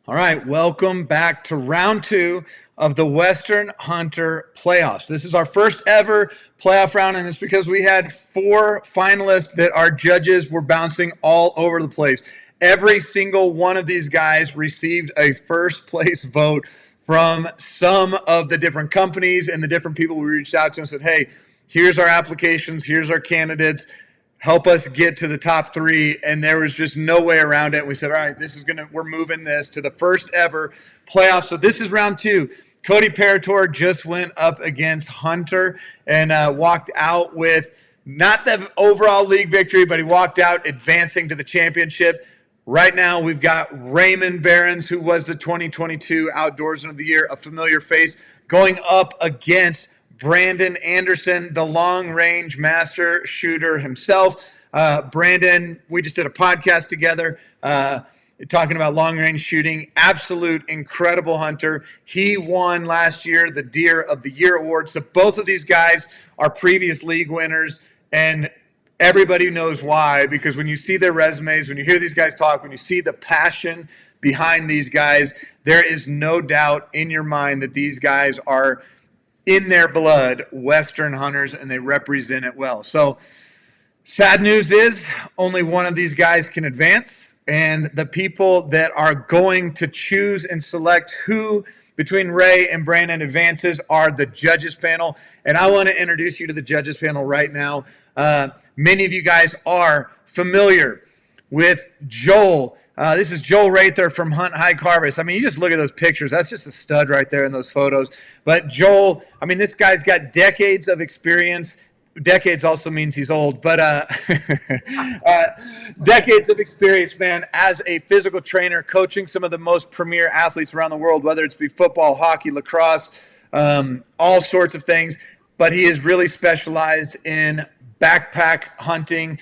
All right, welcome back to round 2 of the Western Hunter Playoffs. This is our first ever playoff round, and it's because we had 4 finalists that our judges were bouncing all over the place. Every single one of these guys received a first place vote from some of the different companies and the different people we reached out to and said, hey, here's our applications, here's our candidates. Help us get to the top 3, and there was just no way around it. We said, all right, we're moving this to the first ever playoff. So this is round 2. Cody Paratore just went up against Hunter and walked out with not the overall league victory, but he walked out advancing to the championship. Right now, we've got Raymond Behrens, who was the 2022 Outdoorsman of the Year, a familiar face, going up against Brandon Anderson, the long-range master shooter himself. Brandon, we just did a podcast together talking about long-range shooting. Absolute incredible hunter. He won last year the Deer of the Year award. So both of these guys are previous league winners, and everybody knows why, because when you see their resumes, when you hear these guys talk, when you see the passion behind these guys, there is no doubt in your mind that these guys are in their blood Western hunters, and they represent it well. So sad news is only one of these guys can advance, and the people that are going to choose and select who between Ray and Brandon advances are the judges panel. And I want to introduce you to the judges panel right now. Many of you guys are familiar with Joel. This is Joel right there from HuntLeague Harvest. I mean, you just look at those pictures. That's just a stud right there in those photos. But Joel, I mean, this guy's got decades of experience. Decades also means he's old, but decades of experience, man, as a physical trainer, coaching some of the most premier athletes around the world, whether it's be football, hockey, lacrosse, all sorts of things. But he is really specialized in backpack hunting.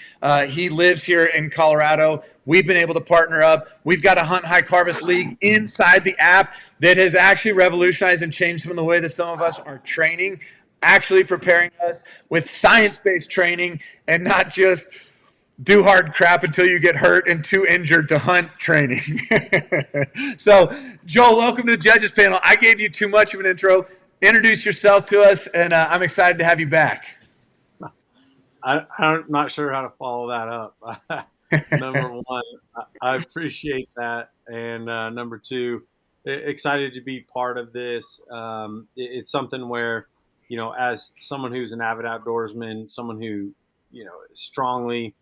He lives here in Colorado. We've been able to partner up. We've got a HuntLeague Harvest League inside the app that has actually revolutionized and changed some of the way that some of us are training, actually preparing us with science-based training and not just do hard crap until you get hurt and too injured to hunt training. So, Joel, welcome to the judges panel. I gave you too much of an intro. Introduce yourself to us, and I'm excited to have you back. I'm not sure how to follow that up. Number one, I appreciate that. And number 2, excited to be part of this. It's something where, as someone who's an avid outdoorsman, someone who, strongly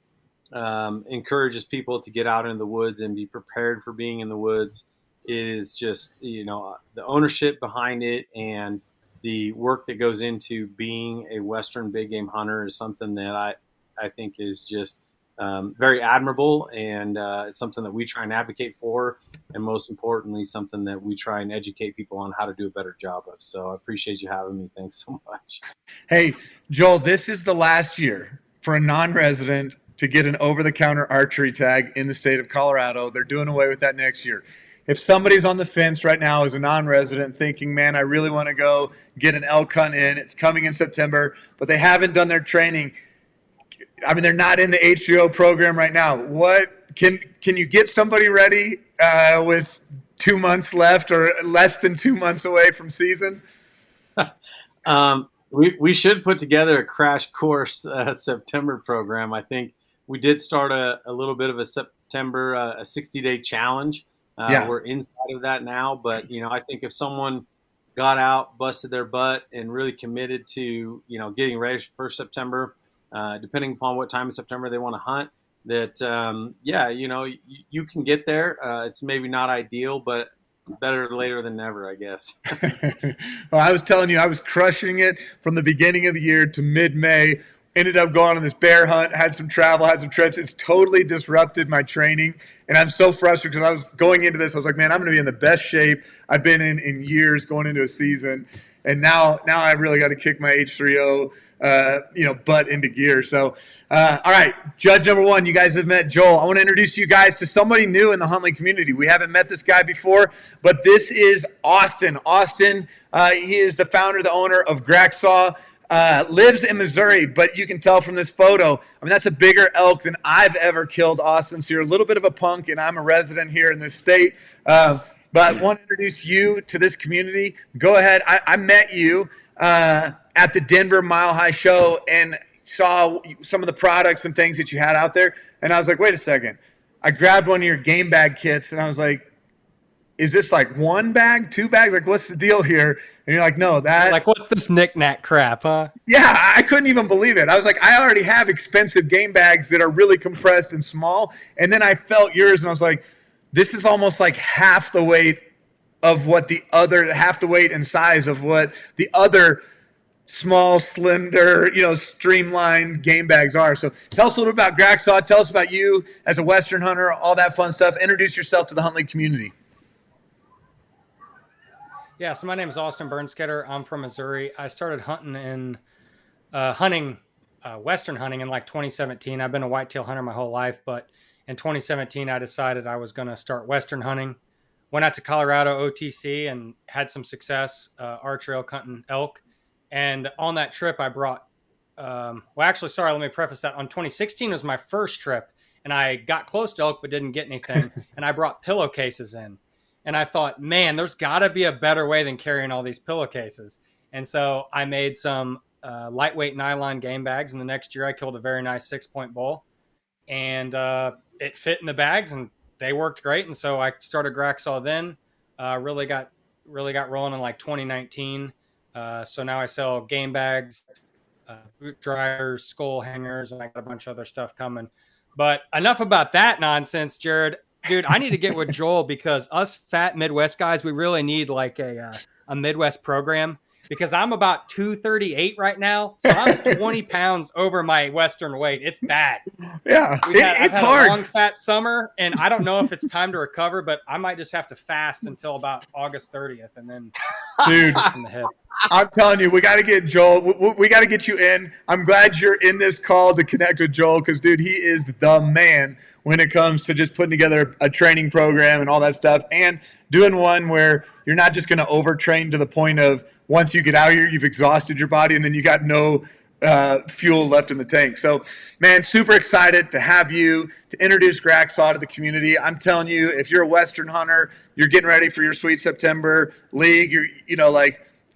encourages people to get out in the woods and be prepared for being in the woods, is just, the ownership behind it and the work that goes into being a Western big game hunter is something that I think is just very admirable, and it's something that we try and advocate for, and most importantly, something that we try and educate people on how to do a better job of. So I appreciate you having me. Thanks so much. Hey, Joel, this is the last year for a non-resident to get an over-the-counter archery tag in the state of Colorado. They're doing away with that next year. If somebody's on the fence right now as a non-resident thinking, man, I really want to go get an elk hunt in, it's coming in September, but they haven't done their training. I mean, they're not in the H3O program right now. What can you get somebody ready with 2 months left or less than 2 months away from season? We should put together a crash course September program. I think we did start a little bit of a September, a 60-day challenge. We're inside of that now, but I think if someone got out, busted their butt, and really committed to getting ready for September, depending upon what time of September they want to hunt, that you can get there. It's maybe not ideal, but better later than never, I guess. Well, I was telling you, I was crushing it from the beginning of the year to mid-May. Ended up going on this bear hunt, had some travel, had some trips. It's totally disrupted my training. And I'm so frustrated because I was going into this. I was like, man, I'm going to be in the best shape I've been in years going into a season. And now I really got to kick my H3O, butt into gear. So, all right, judge number 1, you guys have met Joel. I want to introduce you guys to somebody new in the HuntLeague community. We haven't met this guy before, but this is Austin. Austin, he is the founder, the owner of Graxaw. Lives in Missouri, but you can tell from this photo, I mean, that's a bigger elk than I've ever killed, Austin. So you're a little bit of a punk, and I'm a resident here in this state. but want to introduce you to this community. Go ahead. I met you at the Denver Mile High Show and saw some of the products and things that you had out there. And I was like, wait a second. I grabbed one of your game bag kits and I was like, is this like one bag, two bags? Like, what's the deal here? And you're like, no, that. Like, what's this knick-knack crap, huh? Yeah, I couldn't even believe it. I was like, I already have expensive game bags that are really compressed and small. And then I felt yours and I was like, this is almost like half the weight and size of what the other small, slender, streamlined game bags are. So tell us a little bit about Graxaw. Tell us about you as a Western hunter, all that fun stuff. Introduce yourself to the HuntLeague community. Yeah, so my name is Austin Bernskater. I'm from Missouri. I started hunting Western hunting in like 2017. I've been a whitetail hunter my whole life, but in 2017, I decided I was going to start Western hunting. Went out to Colorado OTC and had some success archery elk hunting elk. And on that trip, I brought, let me preface that. On 2016 was my first trip, and I got close to elk but didn't get anything. And I brought pillowcases in. And I thought, man, there's got to be a better way than carrying all these pillowcases. And so I made some lightweight nylon game bags. And the next year I killed a very nice 6-point bull. And it fit in the bags and they worked great. And so I started Graxaw then. Really got rolling in like 2019. So now I sell game bags, boot dryers, skull hangers, and I got a bunch of other stuff coming. But enough about that nonsense, Jared. Dude, I need to get with Joel because us fat Midwest guys, we really need like a Midwest program because I'm about 238 right now. So I'm 20 pounds over my Western weight. It's bad. Yeah, I've had hard. a long fat summer and I don't know if it's time to recover, but I might just have to fast until about August 30th and then dude, from the hip. I'm telling you, we got to get Joel. We got to get you in. I'm glad you're in this call to connect with Joel because, dude, he is the man when it comes to just putting together a training program and all that stuff and doing one where you're not just going to overtrain to the point of once you get out here, you've exhausted your body and then you got no fuel left in the tank. So, man, super excited to have you to introduce Graxaw to the community. I'm telling you, if you're a Western hunter, you're getting ready for your Sweet September League,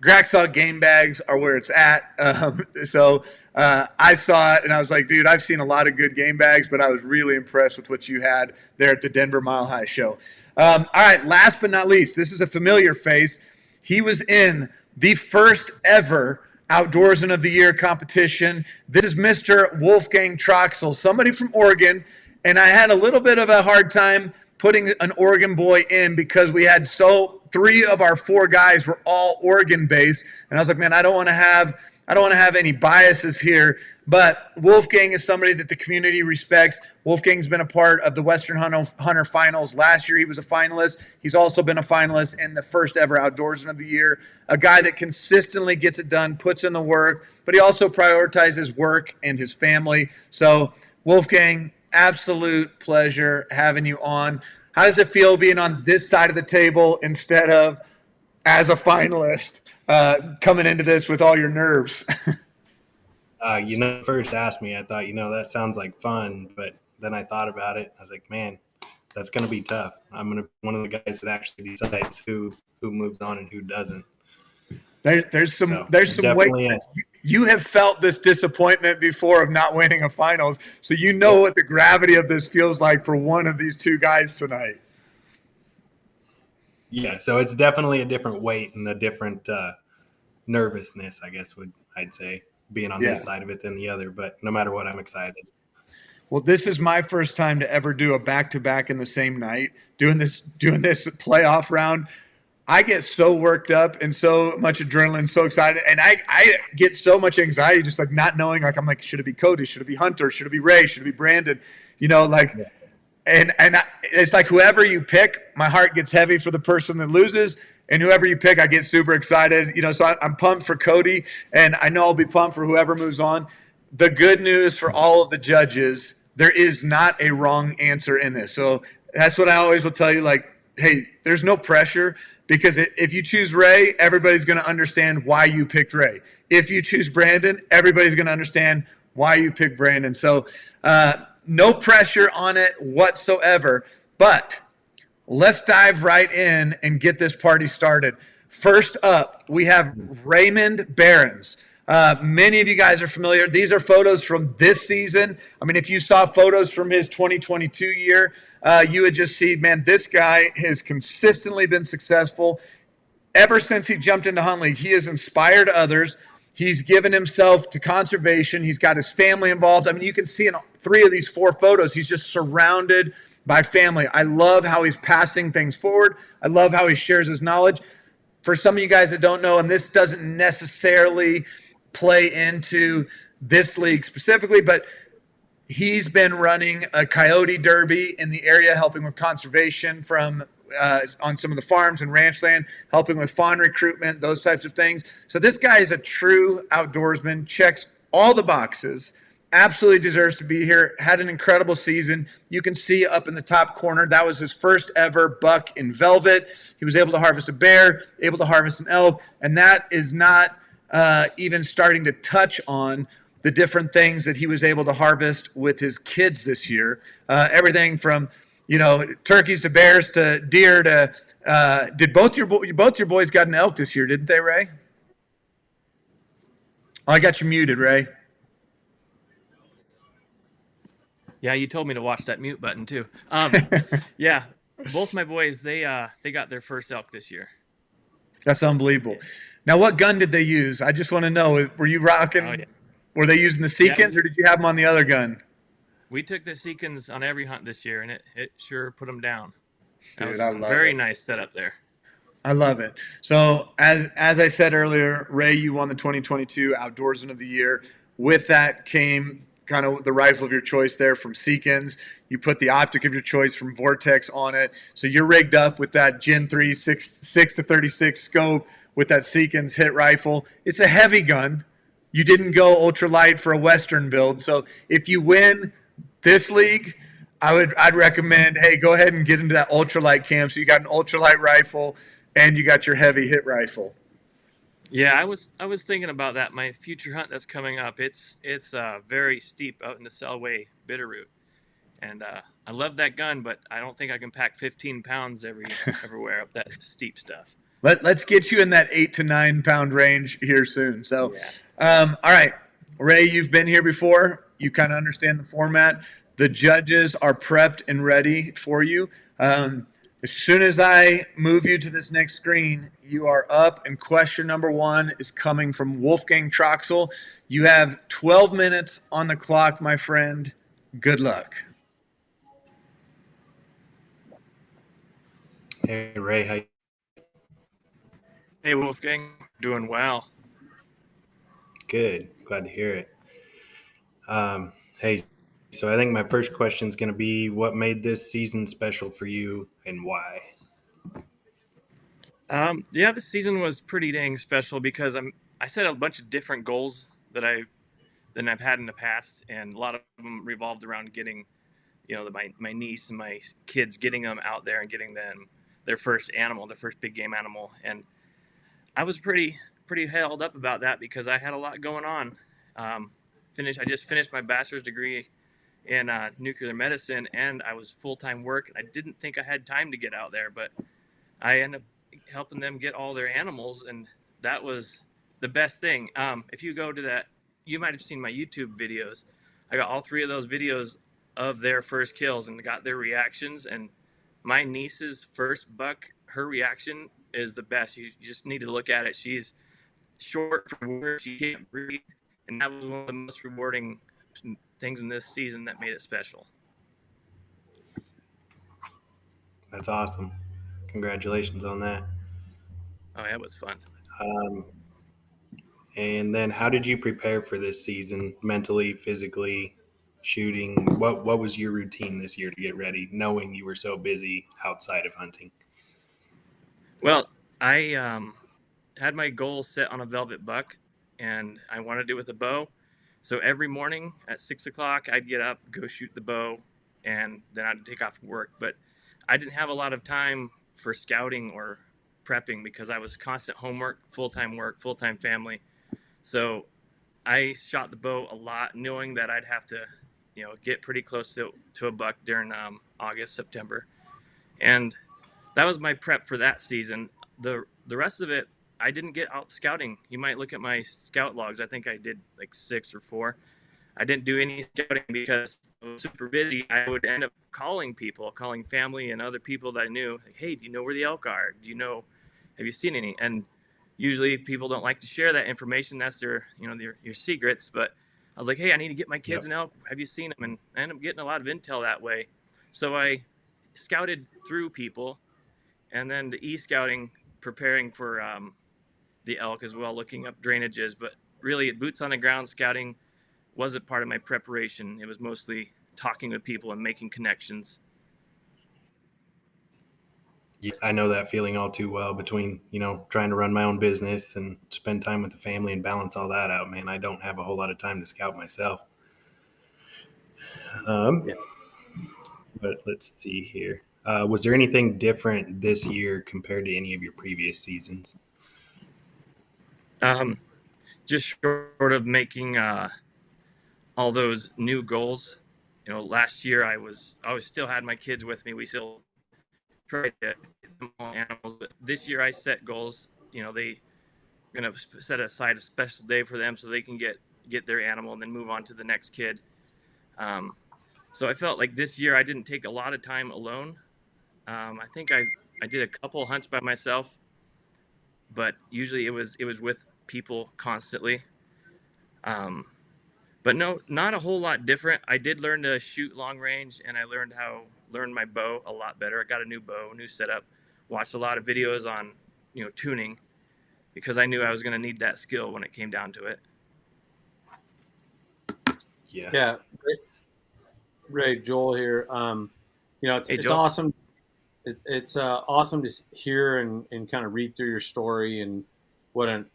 Graxaw game bags are where it's at. I saw it and I was like, dude, I've seen a lot of good game bags, but I was really impressed with what you had there at the Denver Mile High Show. All right, last but not least, this is a familiar face. He was in the first ever Outdoorsman of the Year competition. This is Mr. Wolfgang Troxel, somebody from Oregon, and I had a little bit of a hard time putting an Oregon boy in because we had 3 of our 4 guys were all Oregon based. And I was like, man, I don't want to have any biases here, but Wolfgang is somebody that the community respects. Wolfgang's been a part of the Western Hunter Finals. Last year, he was a finalist. He's also been a finalist in the first ever Outdoorsman of the Year, a guy that consistently gets it done, puts in the work, but he also prioritizes work and his family. So Wolfgang, absolute pleasure having you on. How does it feel being on this side of the table instead of as a finalist coming into this with all your nerves? First asked me, I thought, that sounds like fun. But then I thought about it. I was like, man, that's going to be tough. I'm going to be one of the guys that actually decides who moves on and who doesn't. There's some weight. You have felt this disappointment before of not winning a finals, so you know what the gravity of this feels like for one of these 2 guys tonight. Yeah, so it's definitely a different weight and a different nervousness, I guess I'd say, being on this side of it than the other. But no matter what, I'm excited. Well, this is my first time to ever do a back-to-back in the same night, doing this playoff round. I get so worked up and so much adrenaline, so excited. And I get so much anxiety just like not knowing, like, I'm like, should it be Cody? Should it be Hunter? Should it be Ray? Should it be Brandon? And it's like whoever you pick, my heart gets heavy for the person that loses. And whoever you pick, I get super excited. So I'm pumped for Cody. And I know I'll be pumped for whoever moves on. The good news for all of the judges, there is not a wrong answer in this. So that's what I always will tell you, like, hey, there's no pressure. Because if you choose Ray, everybody's going to understand why you picked Ray. If you choose Brandon, everybody's going to understand why you picked Brandon. So no pressure on it whatsoever. But let's dive right in and get this party started. First up, we have Raymond Behrens. Many of you guys are familiar. These are photos from this season. I mean, if you saw photos from his 2022 year, you would just see, man, this guy has consistently been successful. Ever since he jumped into HuntLeague, he has inspired others. He's given himself to conservation. He's got his family involved. I mean, you can see in 3 of these 4 photos, he's just surrounded by family. I love how he's passing things forward. I love how he shares his knowledge. For some of you guys that don't know, and this doesn't necessarily play into this league specifically, but he's been running a coyote derby in the area, helping with conservation from on some of the farms and ranch land, helping with fawn recruitment, those types of things. So this guy is a true outdoorsman, checks all the boxes, absolutely deserves to be here, had an incredible season. You can see up in the top corner, that was his first ever buck in velvet. He was able to harvest a bear, able to harvest an elk, and that is not even starting to touch on the different things that he was able to harvest with his kids this year. Everything from, turkeys to bears to deer to did both your boys got an elk this year, didn't they, Ray? Oh, I got you muted, Ray. Yeah, you told me to watch that mute button too. Yeah, both my boys, they got their first elk this year. That's unbelievable. Now, what gun did they use? I just want to know. Were you rocking? Oh, yeah. Were they using the Seekins, or did you have them on the other gun? We took the Seekins on every hunt this year, and it sure put them down. That Dude, was I a love very it. nice setup there. I love it. So as I said earlier, Ray, you won the 2022 Outdoorsman of the Year. With that came kind of the rifle of your choice there from Seekins. You put the optic of your choice from Vortex on it. So you're rigged up with that Gen 3 6 to 36 scope with that Seekins hit rifle. It's a heavy gun. You didn't go ultralight for a Western build. So if you win this league, I'd recommend, hey, go ahead and get into that ultralight camp. So you got an ultralight rifle and you got your heavy hit rifle. Yeah, I was thinking about that. My future hunt that's coming up, it's very steep out in the Selway Bitterroot, and I love that gun, but I don't think I can pack 15 pounds everywhere up that steep stuff. Let's get you in that 8 to 9 pound range here soon. So, Yeah. All right, Ray, you've been here before. You kind of understand the format. The judges are prepped and ready for you. As soon as I move you to this next screen, you are up, and question number 1 is coming from Wolfgang Troxel. You have 12 minutes on the clock, my friend. Good luck. Hey, Ray, how you? Hey, Wolfgang, doing well. Good. Glad to hear it. Hey, so I think my first question is going to be, what made this season special for you and why? Yeah, this season was pretty dang special because I set a bunch of different goals than I've had in the past, and a lot of them revolved around getting, my niece and my kids, getting them out there and getting them their first animal, their first big game animal, and I was pretty held up about that because I had a lot going on. I just finished my bachelor's degree in nuclear medicine, and I was full-time work. I didn't think I had time to get out there, but I ended up helping them get all their animals, and that was the best thing. If you go to that, you might have seen my YouTube videos. I got all 3 of those videos of their first kills and got their reactions, and my niece's first buck, her reaction is the best. You just need to look at it. She's short for words, she can't breathe, and that was one of the most rewarding things in this season that made it special. That's awesome. Congratulations on that. Oh, yeah, it was fun. And then how did you prepare for this season mentally, physically, shooting? What was your routine this year to get ready, knowing you were so busy outside of hunting? Well, I had my goal set on a velvet buck, and I wanted it with a bow. So every morning at 6 o'clock, I'd get up, go shoot the bow, and then I'd take off work. But I didn't have a lot of time for scouting or prepping because I was constant homework, full-time family. So I shot the bow a lot, knowing that I'd have to, get pretty close to a buck during August, September. And that was my prep for that season. The rest of it, I didn't get out scouting. You might look at my scout logs. I think I did like 6 or 4. I didn't do any scouting because I was super busy. I would end up calling family and other people that I knew. Like, hey, do you know where the elk are? Have you seen any? And usually people don't like to share that information. That's your secrets. But I was like, hey, I need to get my kids an elk. Have you seen them? And I ended up getting a lot of intel that way. So I scouted through people, and then the e-scouting, preparing for the elk as well, looking up drainages. But really, boots on the ground scouting wasn't part of my preparation. It was mostly talking with people and making connections. Yeah, I know that feeling all too well between, trying to run my own business and spend time with the family and balance all that out, man. I don't have a whole lot of time to scout myself. Yeah. But let's see here. Was there anything different this year compared to any of your previous seasons? Just short of making all those new goals. Last year I still had my kids with me. We still tried to get them all animals, but this year I set goals. They gonna set aside a special day for them so they can get their animal and then move on to the next kid. So I felt like this year I didn't take a lot of time alone. I think I did a couple hunts by myself, but usually it was with people constantly. But no, not a whole lot different. I did learn to shoot long range, and I learned my bow a lot better. I got a new bow, new setup, watched a lot of videos on, tuning, because I knew I was going to need that skill when it came down to it. Yeah. Yeah. Ray, Joel here. It's Joel. awesome. It's awesome to hear and kind of read through your story, and what a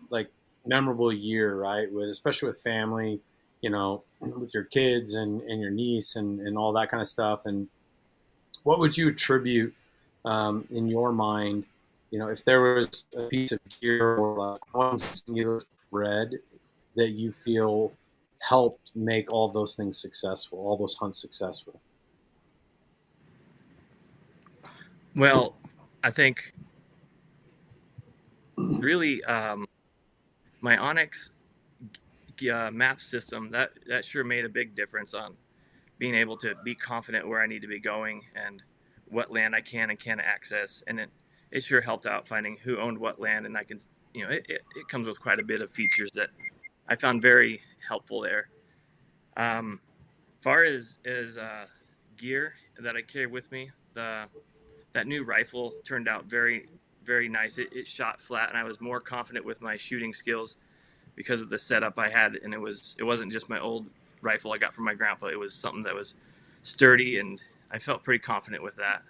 like memorable year, right? Especially with family, with your kids and your niece and all that kind of stuff. And what would you attribute in your mind, if there was a piece of gear or one singular thread that you feel helped make all those things successful, all those hunts successful? Well, I think really my Onyx map system, that sure made a big difference on being able to be confident where I need to be going and what land I can and can't access. And it sure helped out finding who owned what land, and I can, it comes with quite a bit of features that I found very helpful there. Far as gear that I carry with me, that new rifle turned out very, very nice. It shot flat, and I was more confident with my shooting skills because of the setup I had. And it wasn't just my old rifle I got from my grandpa. It was something that was sturdy, and I felt pretty confident with that.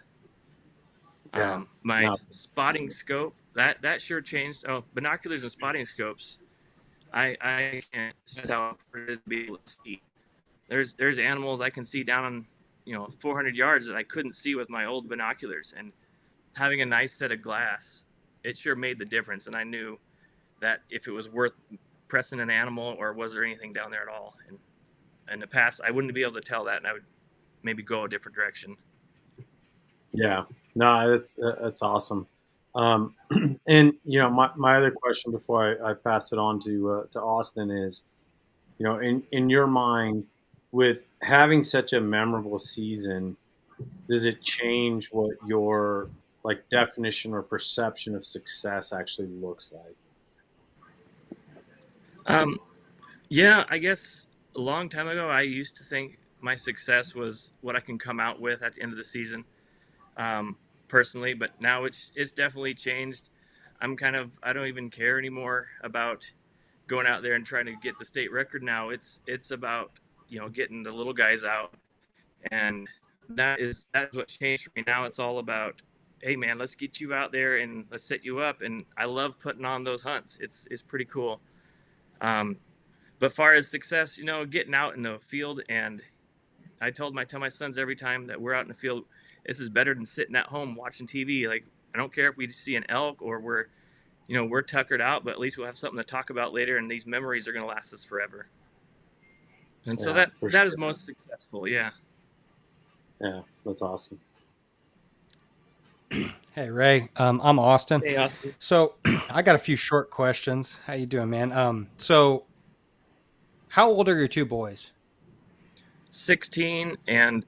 Yeah. My spotting scope, that sure changed. Oh, binoculars and spotting scopes, I can't stress how important it is to be able to see. There's animals I can see down on 400 yards that I couldn't see with my old binoculars, and having a nice set of glass, it sure made the difference. And I knew that if it was worth pressing an animal, or was there anything down there at all. And in the past, I wouldn't be able to tell that, and I would maybe go a different direction. Yeah, no, that's awesome. And my other question before I pass it on to Austin is, in your mind, with having such a memorable season, does it change what your definition or perception of success actually looks like? Yeah, I guess a long time ago, I used to think my success was what I can come out with at the end of the season, personally. But now it's definitely changed. I don't even care anymore about going out there and trying to get the state record. Now it's about getting the little guys out, and that's what changed for me. Now it's all about, hey man, let's get you out there and let's set you up. And I love putting on those hunts. It's pretty cool. But far as success, getting out in the field, and I tell my sons every time that we're out in the field, this is better than sitting at home watching TV. Like, I don't care if we see an elk or we're tuckered out, but at least we'll have something to talk about later, and these memories are going to last us forever. And so that is most successful. Yeah. Yeah, that's awesome. Hey, Ray. I'm Austin. Hey, Austin. So I got a few short questions. How you doing, man? So how old are your two boys? 16 and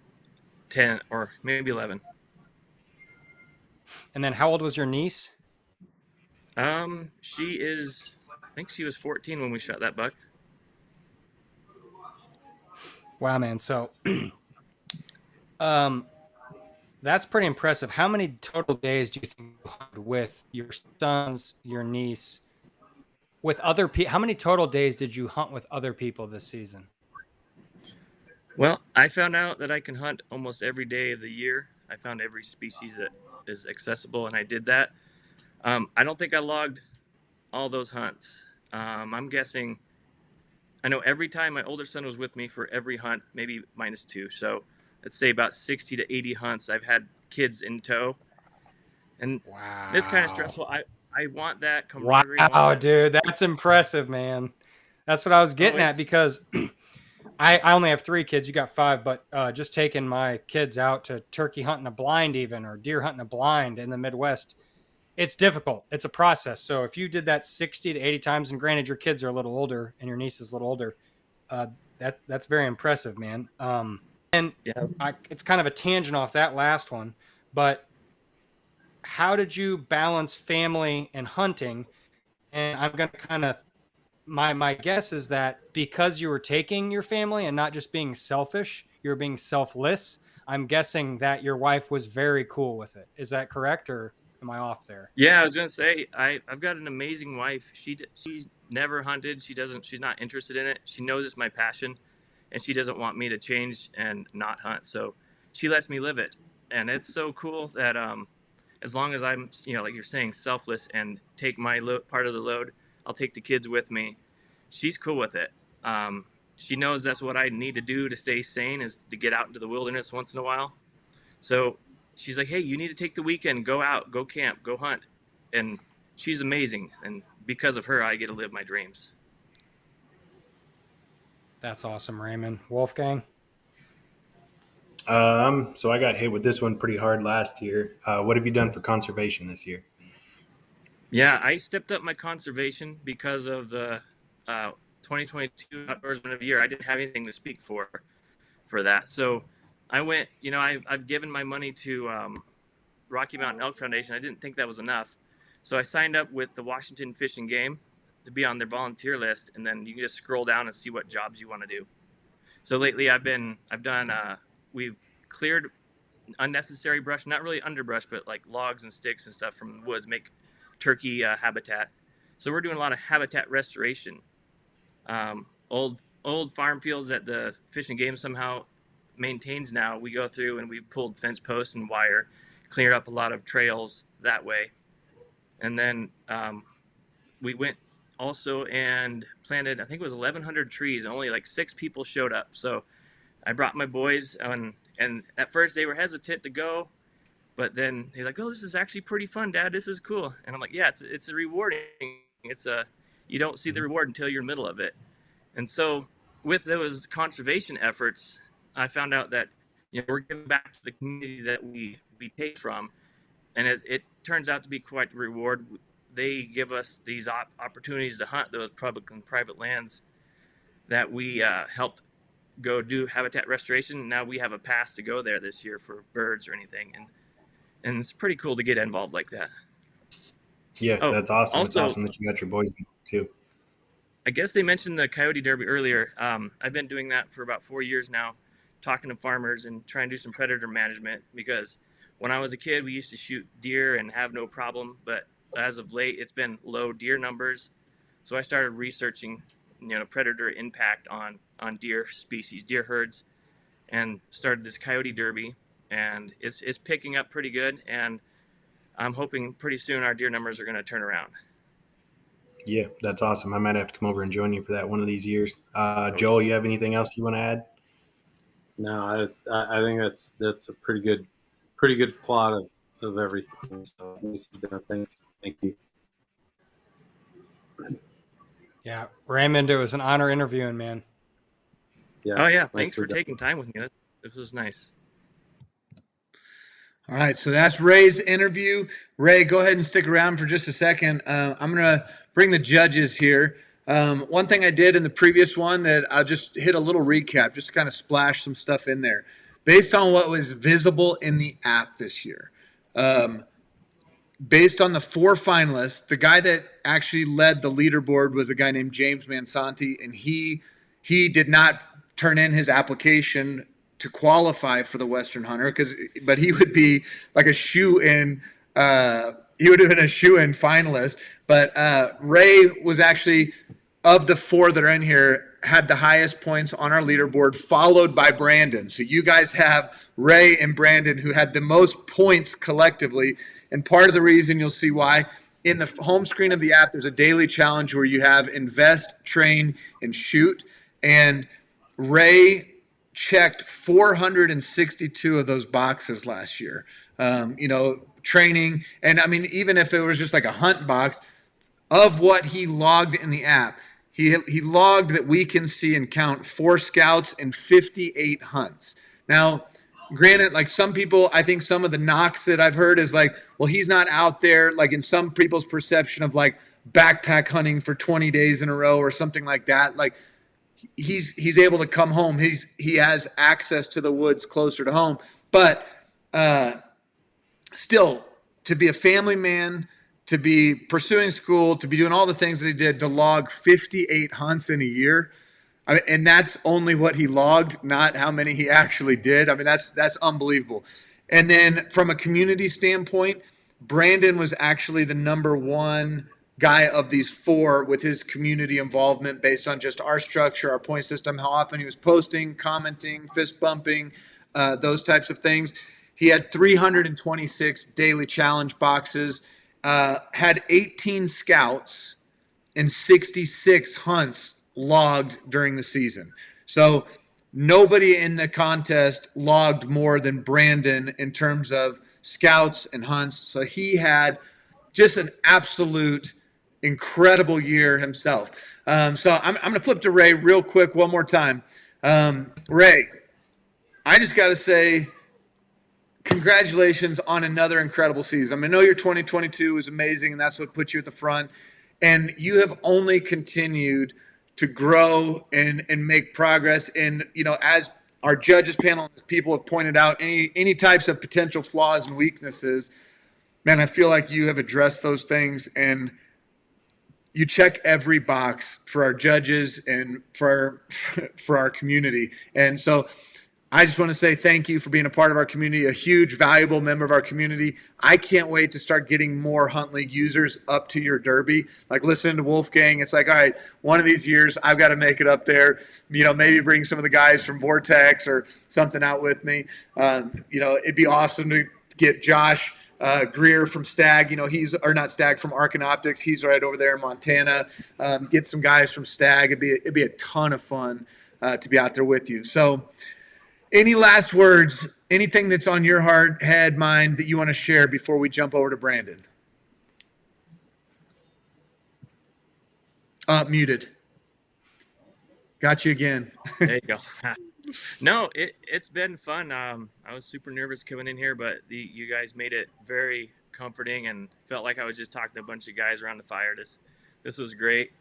10, or maybe 11. And then how old was your niece? She is, I think she was 14 when we shot that buck. Wow, man. So um, that's pretty impressive. How many total days do you think you hunted with your sons, your niece, with other people? How many total days did you hunt with other people this season? Well, I found out that I can hunt almost every day of the year. I found every species that is accessible, and I did that. I don't think I logged all those hunts. I'm guessing, I know every time my older son was with me for every hunt, maybe -2. So let's say about 60 to 80 hunts I've had kids in tow. And it's kind of Wow. stressful. I want that camaraderie. I want Wow, that. dude. That's impressive, man. That's what I was Oh, getting at because I only have 3 kids. You got 5, but just taking my kids out to turkey hunting a blind, even or deer hunting a blind in the Midwest, it's difficult. It's a process. So if you did that 60 to 80 times, and granted your kids are a little older and your niece is a little older, uh, that's very impressive, man. And Yeah. it's kind of a tangent off that last one, but how did you balance family and hunting? And I'm going to kind of my guess is that because you were taking your family and not just being selfish, you're being selfless. I'm guessing that your wife was very cool with it. Is that correct, or am I off there? Yeah, I was gonna say I've got an amazing wife. She's never hunted. She's not interested in it. She knows it's my passion, and she doesn't want me to change and not hunt. So she lets me live it, and it's so cool that as long as I'm, like you're saying, selfless and take my part of the load, I'll take the kids with me. She's cool with it. She knows that's what I need to do to stay sane, is to get out into the wilderness once in a while. So she's like, hey, you need to take the weekend, go out, go camp, go hunt. And she's amazing. And because of her, I get to live my dreams. That's awesome, Raymond. Wolfgang? So I got hit with this one pretty hard last year. What have you done for conservation this year? Yeah, I stepped up my conservation because of the 2022 Outdoorsman of the Year. I didn't have anything to speak for that. So I went, I've given my money to Rocky Mountain Elk Foundation. I didn't think that was enough. So I signed up with the Washington Fish and Game to be on their volunteer list, and then you can just scroll down and see what jobs you want to do. So lately we've cleared unnecessary brush, not really underbrush, but like logs and sticks and stuff from the woods, make turkey habitat. So we're doing a lot of habitat restoration. Old farm fields that the Fish and Game somehow maintains now, we go through and we pulled fence posts and wire, cleared up a lot of trails that way. And then we went also and planted, I think it was 1,100 trees, and only like 6 people showed up. So I brought my boys, and at first they were hesitant to go, but then he's like, "Oh, this is actually pretty fun, Dad. This is cool." And I'm like, "Yeah, it's a rewarding. You don't see the reward until you're in the middle of it." And so with those conservation efforts, I found out that we're giving back to the community that we take from, and it turns out to be quite the reward. They give us these opportunities to hunt those public and private lands that we helped go do habitat restoration. Now we have a pass to go there this year for birds or anything, and it's pretty cool to get involved like that. Yeah, Oh, that's awesome. also, It's awesome that you got your boys too. I guess they mentioned the Coyote Derby earlier. I've been doing that for about 4 years now, talking to farmers and trying to do some predator management, because when I was a kid, we used to shoot deer and have no problem. But as of late, it's been low deer numbers. So I started researching, predator impact on deer species, deer herds, and started this Coyote Derby. And it's picking up pretty good. And I'm hoping pretty soon our deer numbers are going to turn around. Yeah, that's awesome. I might have to come over and join you for that one of these years. Joel, you have anything else you want to add? No, I think that's a pretty good plot of everything. So thanks. Thank you. Yeah, Raymond, it was an honor interviewing, man. Yeah. Oh yeah, thanks for taking time with me. This was nice. All right, so that's Ray's interview. Ray, go ahead and stick around for just a second. I'm going to bring the judges here. One thing I did in the previous one that I'll just hit a little recap, just to kind of splash some stuff in there. Based on what was visible in the app this year, based on the 4 finalists, the guy that actually led the leaderboard was a guy named James Mansanti, and he did not turn in his application to qualify for the Western Hunter, but he would be like a shoe-in. He would have been a shoe-in finalist. But Ray was actually, of the 4 that are in here, had the highest points on our leaderboard, followed by Brandon. So you guys have Ray and Brandon who had the most points collectively. And part of the reason, you'll see why, in the home screen of the app, there's a daily challenge where you have invest, train, and shoot. And Ray checked 462 of those boxes last year. Training. And I mean, even if it was just like a hunt box, of what he logged in the app, he logged that we can see and count 4 scouts and 58 hunts. Now, granted, like some people, I think some of the knocks that I've heard is like, well, he's not out there, like in some people's perception of like backpack hunting for 20 days in a row or something like that. Like he's able to come home. He has access to the woods closer to home, but still, to be a family man, to be pursuing school, to be doing all the things that he did, to log 58 hunts in a year. And that's only what he logged, not how many he actually did. I mean, that's unbelievable. And then from a community standpoint, Brandon was actually the number 1 guy of these 4 with his community involvement based on just our structure, our point system, how often he was posting, commenting, fist bumping, those types of things. He had 326 daily challenge boxes, had 18 scouts, and 66 hunts logged during the season. So nobody in the contest logged more than Brandon in terms of scouts and hunts. So he had just an absolute incredible year himself. So I'm going to flip to Ray real quick one more time. Ray, I just got to say, congratulations on another incredible season. I mean, I know your 2022 was amazing, and that's what put you at the front. And you have only continued to grow and make progress. And, as our judges panel, as people have pointed out, any types of potential flaws and weaknesses, man, I feel like you have addressed those things, and you check every box for our judges and for our community. And so I just want to say thank you for being a part of our community, a huge, valuable member of our community. I can't wait to start getting more HuntLeague users up to your derby. Like listening to Wolfgang, it's like, all right, one of these years I've got to make it up there. Maybe bring some of the guys from Vortex or something out with me. It'd be awesome to get Josh Greer from Stag. From Arcan Optics. He's right over there in Montana. Get some guys from Stag. It'd be a ton of fun to be out there with you. So, any last words, anything that's on your heart, head, mind that you want to share before we jump over to Brandon? Muted. Got you again. There you go. No, it's been fun. I was super nervous coming in here, but you guys made it very comforting and felt like I was just talking to a bunch of guys around the fire. This was great.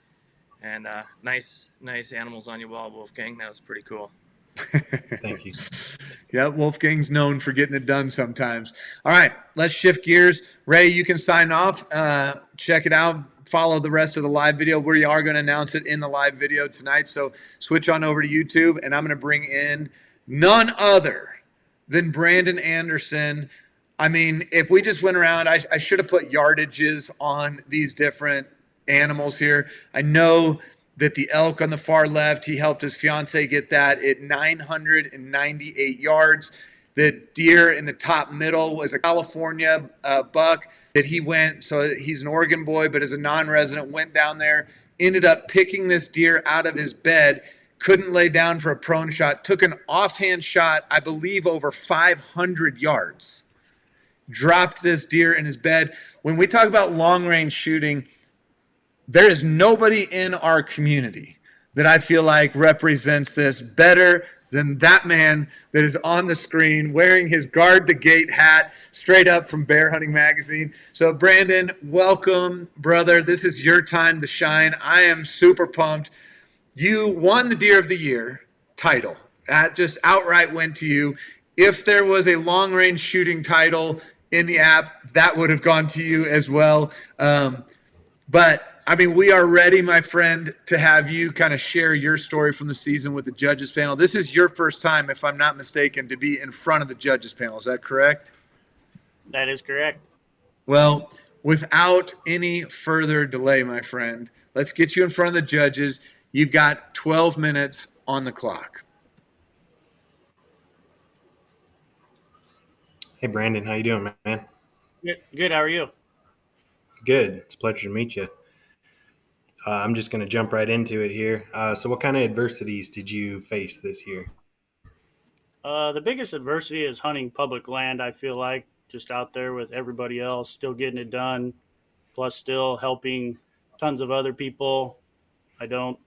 And nice animals on your wall, Wolfgang. That was pretty cool. Thank you. Yeah, Wolfgang's known for getting it done sometimes. All right, let's shift gears. Ray, you can sign off. Check it out. Follow the rest of the live video. We are going to announce it in the live video tonight. So switch on over to YouTube, and I'm going to bring in none other than Brandon Anderson. I mean, if we just went around, I should have put yardages on these different animals here. I know that the elk on the far left, he helped his fiance get that at 998 yards. The deer in the top middle was a California buck that he went, so he's an Oregon boy, but as a non-resident, went down there, ended up picking this deer out of his bed, couldn't lay down for a prone shot, took an offhand shot, I believe over 500 yards, dropped this deer in his bed. When we talk about long-range shooting, there is nobody in our community that I feel like represents this better than that man that is on the screen wearing his Guard the Gate hat straight up from Bear Hunting Magazine. So, Brandon, welcome, brother. This is your time to shine. I am super pumped. You won the Deer of the Year title. That just outright went to you. If there was a long-range shooting title in the app, that would have gone to you as well. But I mean, we are ready, my friend, to have you kind of share your story from the season with the judges panel. This is your first time, if I'm not mistaken, to be in front of the judges panel. Is that correct? That is correct. Well, without any further delay, my friend, let's get you in front of the judges. You've got 12 minutes on the clock. Hey, Brandon, how you doing, man? Good. How are you? Good. It's a pleasure to meet you. I'm just going to jump right into it here. So what kind of adversities did you face this year? The biggest adversity is hunting public land. I feel like just out there with everybody else, still getting it done, plus still helping tons of other people. I'm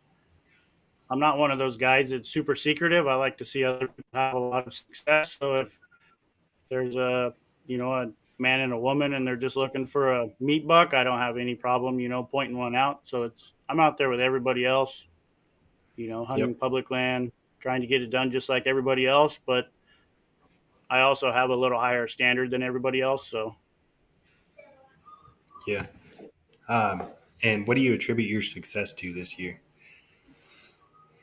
not one of those guys that's super secretive. I like to see other people have a lot of success. So if there's a man and a woman and they're just looking for a meat buck, I don't have any problem, pointing one out. So I'm out there with everybody else, hunting public land, trying to get it done just like everybody else. But I also have a little higher standard than everybody else. So Yeah. And what do you attribute your success to this year?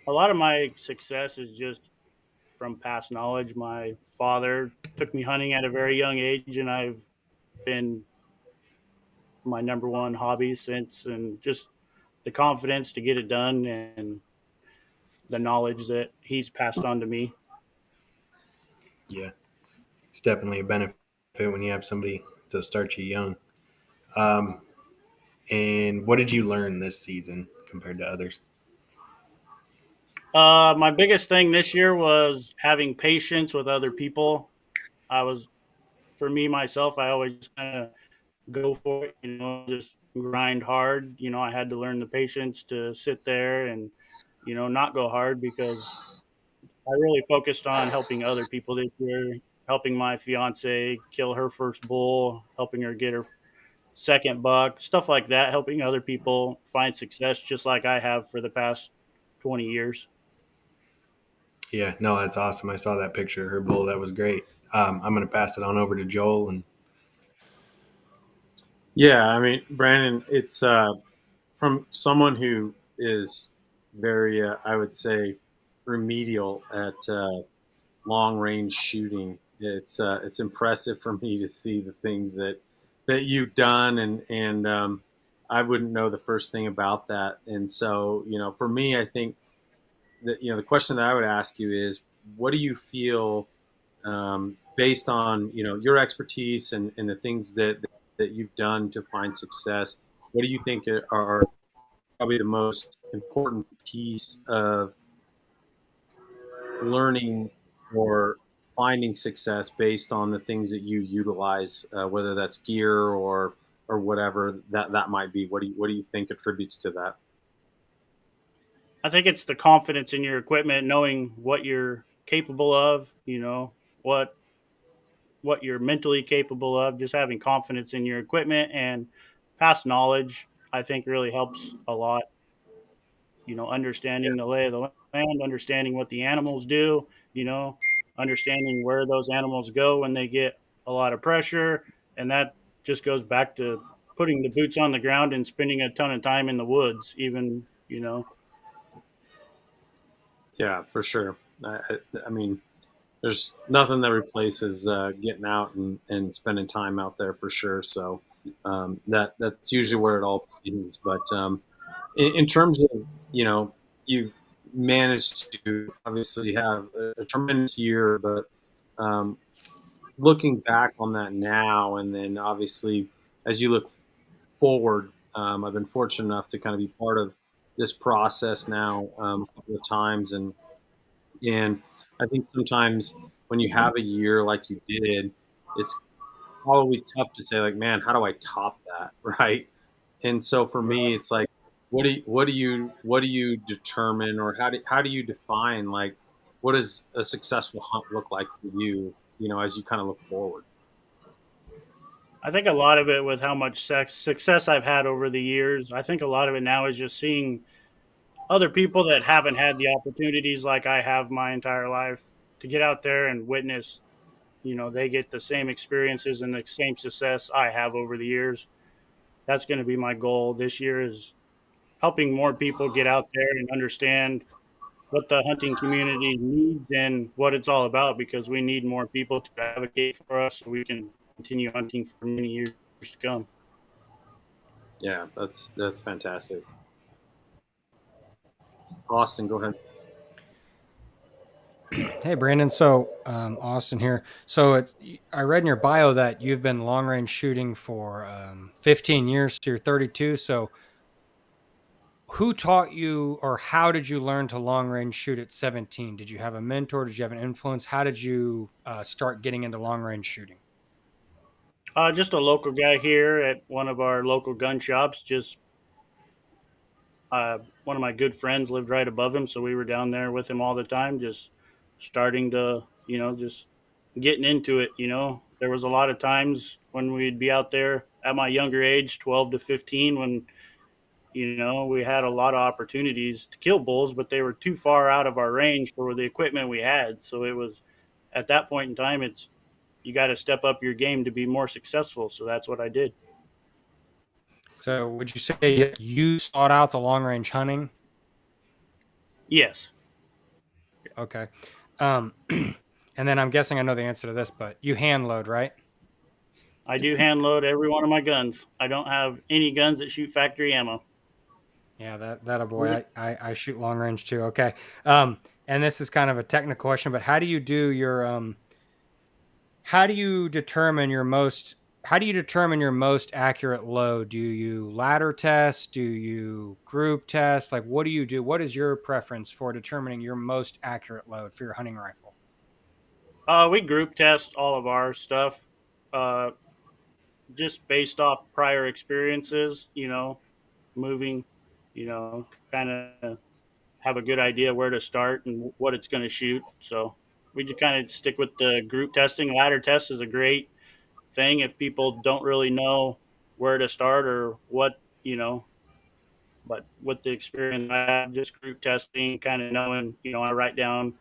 a lot of my success is just from past knowledge. My father took me hunting at a very young age, and I've been my number one hobby since, and just the confidence to get it done and the knowledge that he's passed on to me. Yeah. It's definitely a benefit when you have somebody to start you young. And what did you learn this season compared to others? My biggest thing this year was having patience with other people. For me, myself, I always kind of go for it, just grind hard. I had to learn the patience to sit there and, not go hard, because I really focused on helping other people this year, helping my fiance kill her first bull, helping her get her second buck, stuff like that, helping other people find success just like I have for the past 20 years. Yeah, no, that's awesome. I saw that picture of her bull. That was great. I'm going to pass it on over to Joel. And Yeah, I mean, Brandon, it's from someone who is very, I would say, remedial at long range shooting. It's impressive for me to see the things that you've done, and I wouldn't know the first thing about that. And so, for me, I think that the question that I would ask you is, what do you feel, based on your expertise and the things that you've done to find success? What do you think are probably the most important piece of learning or finding success based on the things that you utilize, whether that's gear or whatever that might be? What do you think attributes to that? I think it's the confidence in your equipment, knowing what you're capable of, what you're mentally capable of, just having confidence in your equipment and past knowledge, I think really helps a lot. Understanding the lay of the land, understanding what the animals do, understanding where those animals go when they get a lot of pressure. And that just goes back to putting the boots on the ground and spending a ton of time in the woods, even, Yeah, for sure. I mean, there's nothing that replaces getting out and spending time out there for sure. So that's usually where it all begins. But in terms of you managed to obviously have a tremendous year, but um, looking back on that now, and then obviously as you look forward, I've been fortunate enough to kind of be part of this process now a couple of times, and I think sometimes when you have a year like you did, it's probably tough to say like, man, how do I top that, right? And so for me, it's like, what do you determine, or how do you define like what does a successful hunt look like for you? As you kind of look forward. I think a lot of it with how much success I've had over the years, I think a lot of it now is just seeing other people that haven't had the opportunities like I have my entire life to get out there and witness, they get the same experiences and the same success I have over the years. That's going to be my goal this year is helping more people get out there and understand what the hunting community needs and what it's all about because we need more people to advocate for us so we can continue hunting for many years to come. Yeah, that's fantastic. Austin, go ahead. Hey, Brandon. So, Austin here. So, I read in your bio that you've been long range shooting for 15 years. So, you're 32. So, who taught you or how did you learn to long range shoot at 17? Did you have a mentor? Did you have an influence? How did you start getting into long range shooting? Just a local guy here at one of our local gun shops. Just one of my good friends lived right above him, so we were down there with him all the time, just starting to, just getting into it. There was a lot of times when we'd be out there at my younger age, 12 to 15, when we had a lot of opportunities to kill bulls, but they were too far out of our range for the equipment we had. So it was at that point in time, you got to step up your game to be more successful. So that's what I did. So, would you say you sought out the long range hunting? Yes. Okay. And then I'm guessing I know the answer to this, but you hand load, right? I do hand load every one of my guns. I don't have any guns that shoot factory ammo. Yeah, that a boy. I shoot long range too. Okay. And this is kind of a technical question, but how do you do your how do you determine your most accurate load? Do you ladder test? Do you group test? Like what do you do? What is your preference for determining your most accurate load for your hunting rifle? We group test all of our stuff, uh, just based off prior experiences. Moving, kind of have a good idea where to start and what it's going to shoot. So we just kind of stick with the group testing. Ladder test is a great thing if people don't really know where to start or what, but with the experience I have, just group testing, kind of knowing, I write down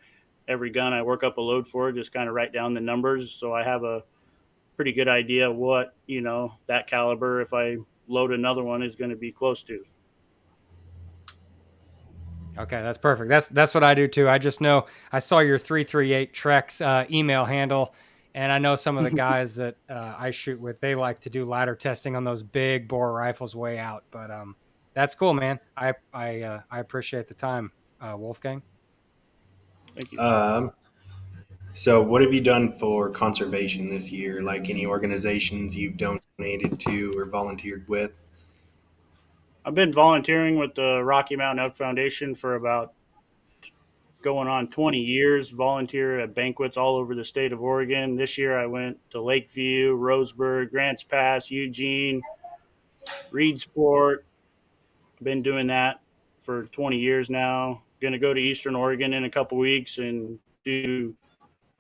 every gun I work up a load for, just kind of write down the numbers. So I have a pretty good idea what, that caliber, if I load another one, is going to be close to. Okay, that's perfect. That's what I do too. I just know I saw your 338 Trex email handle, and I know some of the guys that I shoot with. They like to do ladder testing on those big bore rifles way out. But that's cool, man. I appreciate the time, Wolfgang. Thank you. So, what have you done for conservation this year? Like any organizations you've donated to or volunteered with? I've been volunteering with the Rocky Mountain Elk Foundation for about going on 20 years, volunteer at banquets all over the state of Oregon. This year I went to Lakeview, Roseburg, Grants Pass, Eugene, Reedsport. I've been doing that for 20 years now. Going to go to Eastern Oregon in a couple weeks and do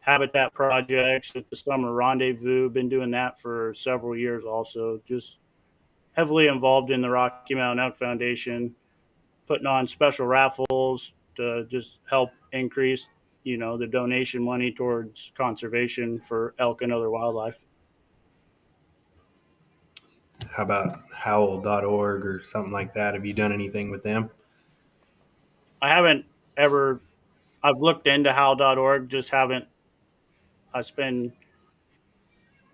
habitat projects at the summer rendezvous. Been doing that for several years also. Just heavily involved in the Rocky Mountain Elk Foundation, putting on special raffles to just help increase, the donation money towards conservation for elk and other wildlife. How about howl.org or something like that? Have you done anything with them? I haven't ever, I've looked into howl.org, just haven't. I spend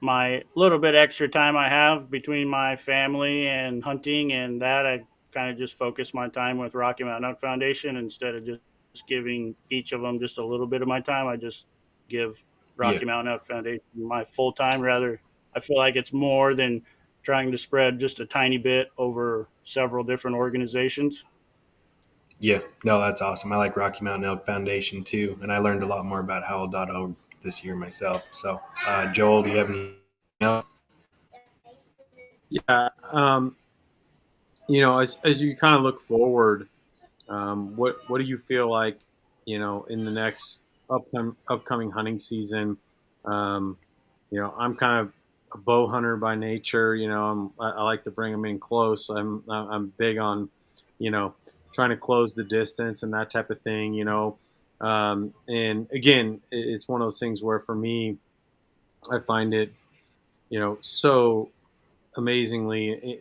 my little bit extra time I have between my family and hunting and that. I kind of just focus my time with Rocky Mountain Elk Foundation instead of just giving each of them just a little bit of my time. I just give Yeah. Rocky Mountain Elk Foundation my full time. Rather, I feel like it's more than trying to spread just a tiny bit over several different organizations. Yeah. No, that's awesome. I like Rocky Mountain Elk Foundation too. And I learned a lot more about howl.org this year myself. So, Joel, do you have any else? Yeah. As you kind of look forward, what do you feel like, in the next upcoming hunting season. I'm kind of a bow hunter by nature. I like to bring them in close. I'm big on, trying to close the distance and that type of thing. And again, it's one of those things where for me, I find it, so amazingly,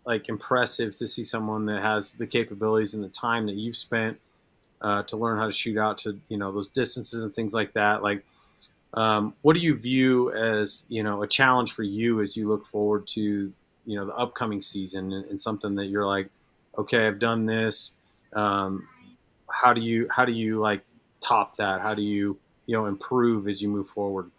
like impressive to see someone that has the capabilities and the time that you've spent to learn how to shoot out to those distances and things like that. Like, what do you view as a challenge for you as you look forward to the upcoming season and something that you're like, okay, I've done this. How do you like top that? How do you improve as you move forward?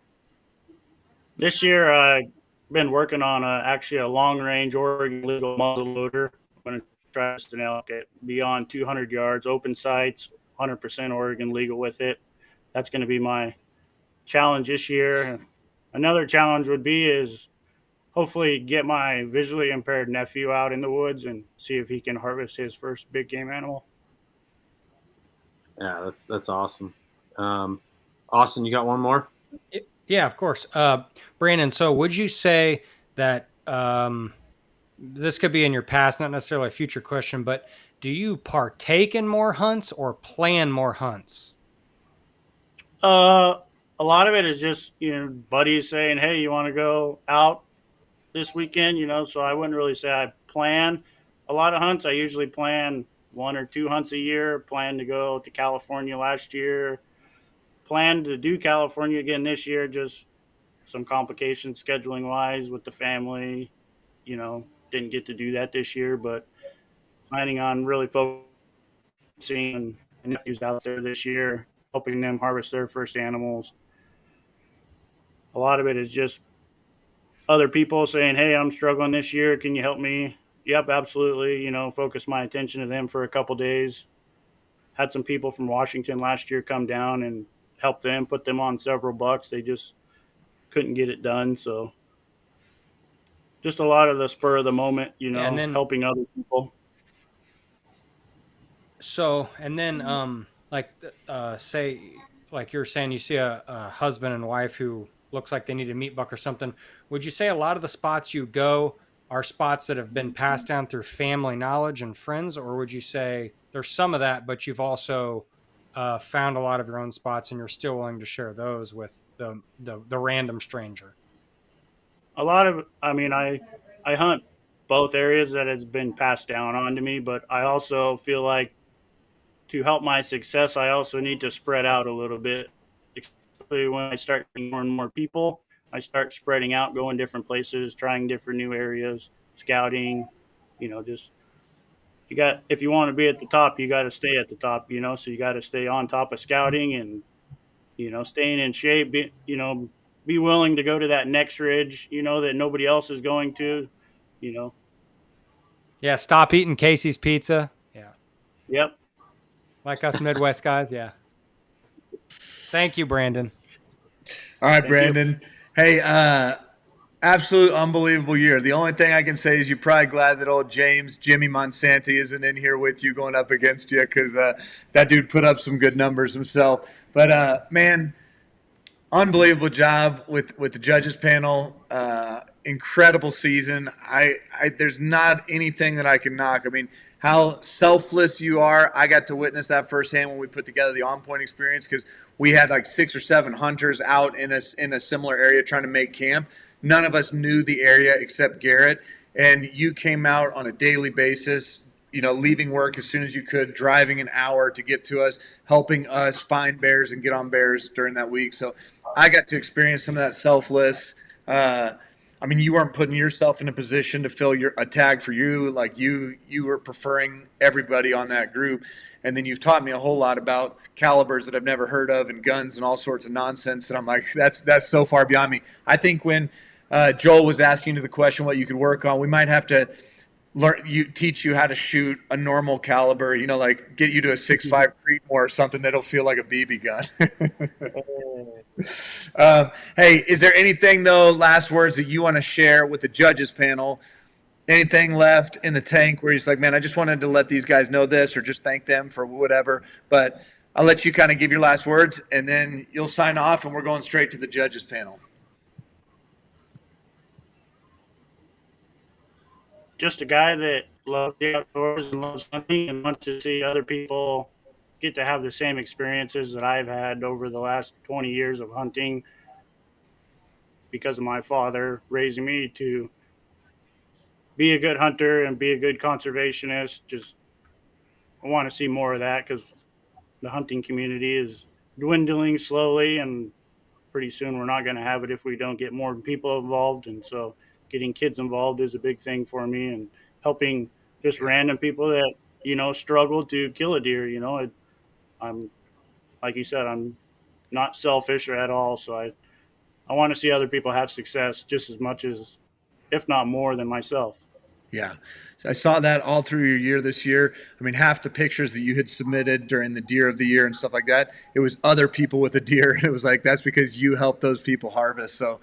This year, I've been working on actually a long range Oregon legal muzzle loader. I'm going to try to elk at beyond 200 yards, open sights, 100% Oregon legal with it. That's going to be my challenge this year. Another challenge would be is hopefully get my visually impaired nephew out in the woods and see if he can harvest his first big game animal. Yeah, that's awesome. Austin, you got one more? Yeah, of course. Brandon, so would you say that this could be in your past, not necessarily a future question, but do you partake in more hunts or plan more hunts? A lot of it is just, buddies saying, hey, you want to go out this weekend, so I wouldn't really say I plan a lot of hunts. I usually plan 1 or 2 hunts a year, plan to go to California last year, plan to do California again this year, just some complications scheduling wise with the family, didn't get to do that this year, but planning on really focusing on nephews out there this year, helping them harvest their first animals. A lot of it is just other people saying, hey, I'm struggling this year. Can you help me? Yep, absolutely. Focus my attention to them for a couple days. Had some people from Washington last year come down and help them, put them on several bucks. They just couldn't get it done. So just a lot of the spur of the moment, And then helping other people. So, and then, say, like you're saying, you see a husband and wife who looks like they need a meat buck or something. Would you say a lot of the spots you go are spots that have been passed down through family knowledge and friends, or would you say there's some of that, but you've also found a lot of your own spots and you're still willing to share those with the random stranger? A lot of, I hunt both areas that has been passed down onto me, but I also feel like to help my success, I also need to spread out a little bit. Especially when I start meeting more and more people, I start spreading out, going different places, trying different new areas, scouting, just if you want to be at the top, you got to stay at the top, so you got to stay on top of scouting and, staying in shape, be willing to go to that next ridge, that nobody else is going to, Yeah, stop eating Casey's pizza. Yeah. Yep. Like us Midwest guys, yeah. Thank you, Brandon. All right, Thank Brandon. you. Hey, absolute unbelievable year. The only thing I can say is you're probably glad that old Jimmy Monsanti isn't in here with you going up against you because that dude put up some good numbers himself. But, man, unbelievable job with the judges panel. Incredible season. There's not anything that I can knock. I mean, how selfless you are. I got to witness that firsthand when we put together the On Point experience because we had like 6 or 7 hunters out in a similar area trying to make camp. None of us knew the area except Garrett, and you came out on a daily basis, leaving work as soon as you could, driving an hour to get to us, helping us find bears and get on bears during that week. So I got to experience some of that selfless. You weren't putting yourself in a position to fill a tag for you. Like you were preferring everybody on that group. And then you've taught me a whole lot about calibers that I've never heard of and guns and all sorts of nonsense. And I'm like, that's so far beyond me. I think when Joel was asking you the question what you could work on, we might have to teach you how to shoot a normal caliber, like get you to a 6.5 Creedmoor or something that'll feel like a BB gun. Hey, is there anything though, last words that you want to share with the judges panel? Anything left in the tank where he's like, man, I just wanted to let these guys know this or just thank them for whatever. But I'll let you kind of give your last words, and then you'll sign off, and we're going straight to the judges panel. Just a guy that loves the outdoors and loves hunting and wants to see other people get to have the same experiences that I've had over the last 20 years of hunting because of my father raising me to be a good hunter and be a good conservationist. Just I want to see more of that because the hunting community is dwindling slowly, and pretty soon we're not going to have it if we don't get more people involved. And so getting kids involved is a big thing for me, and helping just random people that, struggle to kill a deer. I'm, like you said, I'm not selfish or at all. So I want to see other people have success just as much as, if not more than myself. Yeah. So I saw that all through your year this year. I mean, half the pictures that you had submitted during the deer of the year and stuff like that, it was other people with a deer. It was like, that's because you helped those people harvest. So,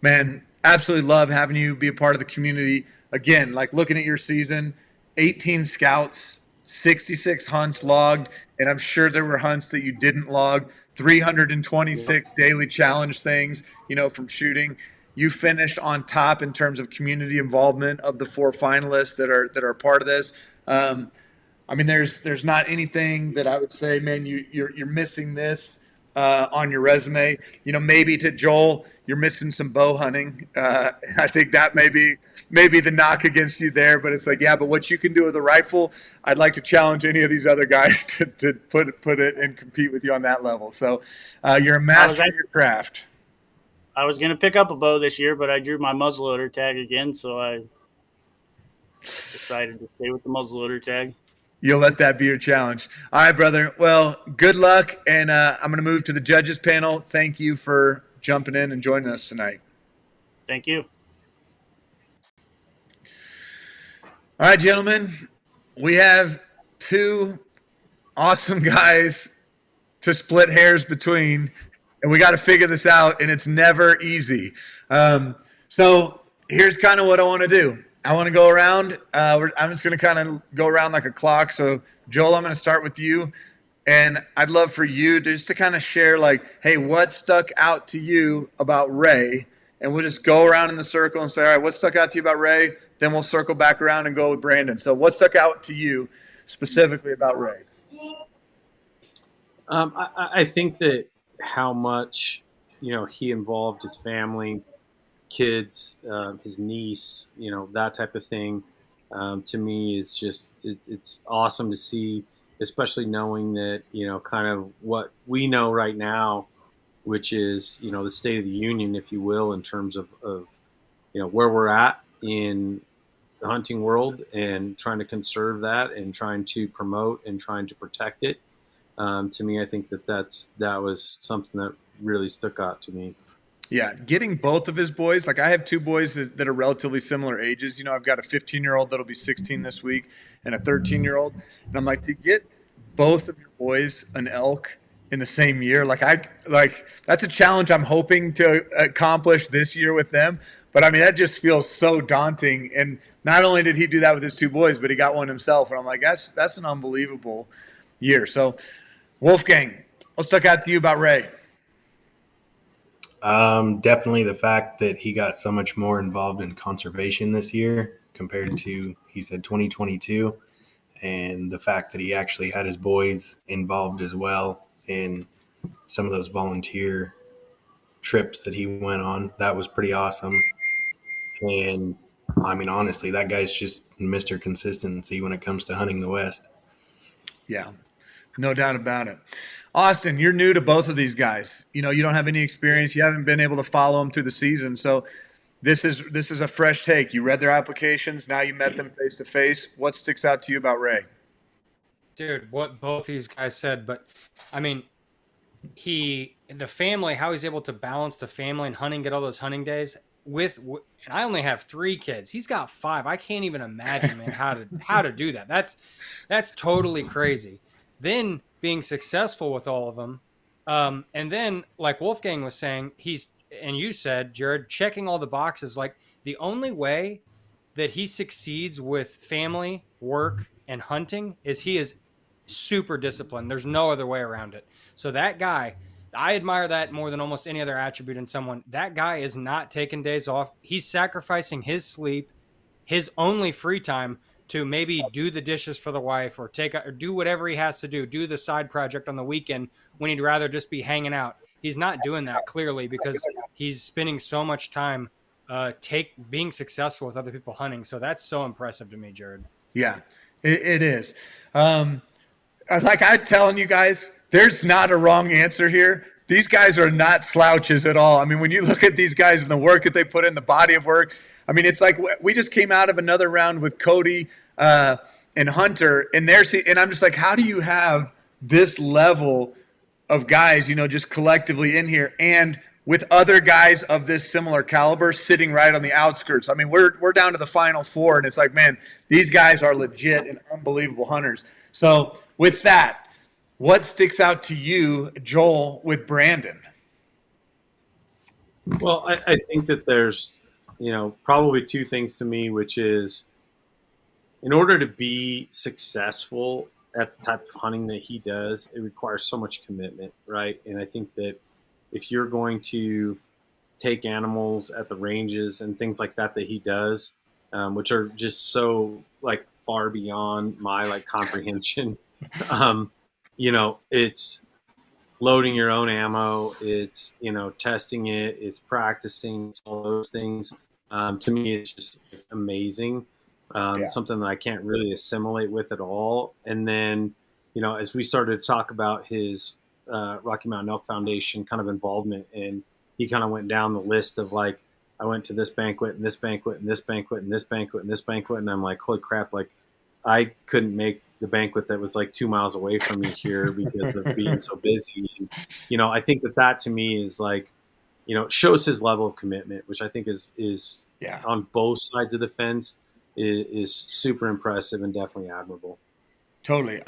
man, absolutely love having you be a part of the community. Again, like looking at your season, 18 scouts, 66 hunts logged, and I'm sure there were hunts that you didn't log, 326 daily challenge things, from shooting. You finished on top in terms of community involvement of the 4 finalists that are part of this. I mean, there's not anything that I would say, man, you're missing this on your resume. Maybe to Joel, you're missing some bow hunting. I think that may be the knock against you there. But it's like, yeah, but what you can do with a rifle, I'd like to challenge any of these other guys to put it and compete with you on that level. So you're a master of your craft. I was going to pick up a bow this year, but I drew my muzzleloader tag again, so I decided to stay with the muzzleloader tag. You'll let that be your challenge. All right, brother. Well, good luck, and I'm going to move to the judges panel. Thank you for jumping in and joining us tonight. Thank you. All right, gentlemen. We have 2 awesome guys to split hairs between, and we got to figure this out, and it's never easy. So here's kind of what I want to do. I want to go around. I'm just going to kind of go around like a clock. So, Joel, I'm going to start with you. And I'd love for you just to kind of share, like, hey, what stuck out to you about Ray? And we'll just go around in the circle and say, all right, what stuck out to you about Ray? Then we'll circle back around and go with Brandon. So what stuck out to you specifically about Ray? I think that how much, he involved his family, kids, his niece, that type of thing, to me is just, it's awesome to see, especially knowing that, kind of what we know right now, which is, the state of the union, if you will, in terms of where we're at in the hunting world and trying to conserve that and trying to promote and trying to protect it. To me, I think that was something that really stuck out to me. Yeah, getting both of his boys. Like, I have 2 boys that are relatively similar ages. I've got a 15-year-old that'll be 16 this week and a 13-year-old. And I'm like, to get both of your boys an elk in the same year, that's a challenge I'm hoping to accomplish this year with them. But I mean, that just feels so daunting. And not only did he do that with his 2 boys, but he got one himself. And I'm like, that's an unbelievable year. So, Wolfgang, what stuck out to you about Ray? Definitely the fact that he got so much more involved in conservation this year compared to, he said, 2022. And the fact that he actually had his boys involved as well in some of those volunteer trips that he went on. That was pretty awesome. And I mean, honestly, that guy's just Mr. Consistency when it comes to hunting the West. Yeah, no doubt about it. Austin, you're new to both of these guys. You don't have any experience. You haven't been able to follow them through the season. So this is a fresh take. You read their applications. Now you met them face to face. What sticks out to you about Ray? Dude, what both these guys said, but I mean, the family, how he's able to balance the family and hunting, get all those hunting days and I only have 3 kids. He's got 5. I can't even imagine, man, how to do that. That's totally crazy. Then being successful with all of them. And then, like Wolfgang was saying, and you said, Jared, checking all the boxes. Like, the only way that he succeeds with family, work, and hunting is he is super disciplined. There's no other way around it. So that guy, I admire that more than almost any other attribute in someone. That guy is not taking days off. He's sacrificing his sleep, his only free time, to maybe do the dishes for the wife or do whatever he has to do the side project on the weekend when he'd rather just be hanging out. He's not doing that clearly because he's spending so much time being successful with other people hunting. So that's so impressive to me, Jared. Yeah, it is. Like I was telling you guys, there's not a wrong answer here. These guys are not slouches at all. I mean, when you look at these guys and the work that they put in, the body of work, I mean, it's like we just came out of another round with Cody and Hunter, and I'm just like, how do you have this level of guys, just collectively in here, and with other guys of this similar caliber sitting right on the outskirts? I mean, we're down to the final four, and it's like, man, these guys are legit and unbelievable hunters. So with that, what sticks out to you, Joel, with Brandon? Well, I think that there's, probably two things to me, which is in order to be successful at the type of hunting that he does, it requires so much commitment, right? And I think that if you're going to take animals at the ranges and things like that he does, which are just so like far beyond my like comprehension, it's loading your own ammo, it's testing it, it's practicing, all those things. To me, it's just amazing. Something that I can't really assimilate with at all. And then, as we started to talk about his Rocky Mountain Elk Foundation kind of involvement, and he kind of went down the list of like, I went to this banquet and this banquet and this banquet and this banquet and this banquet, and I'm like, holy crap, like I couldn't make the banquet that was like 2 miles away from me here because of being so busy. And, I think that to me is like, shows his level of commitment, which I think is on both sides of the fence is super impressive and definitely admirable. Totally.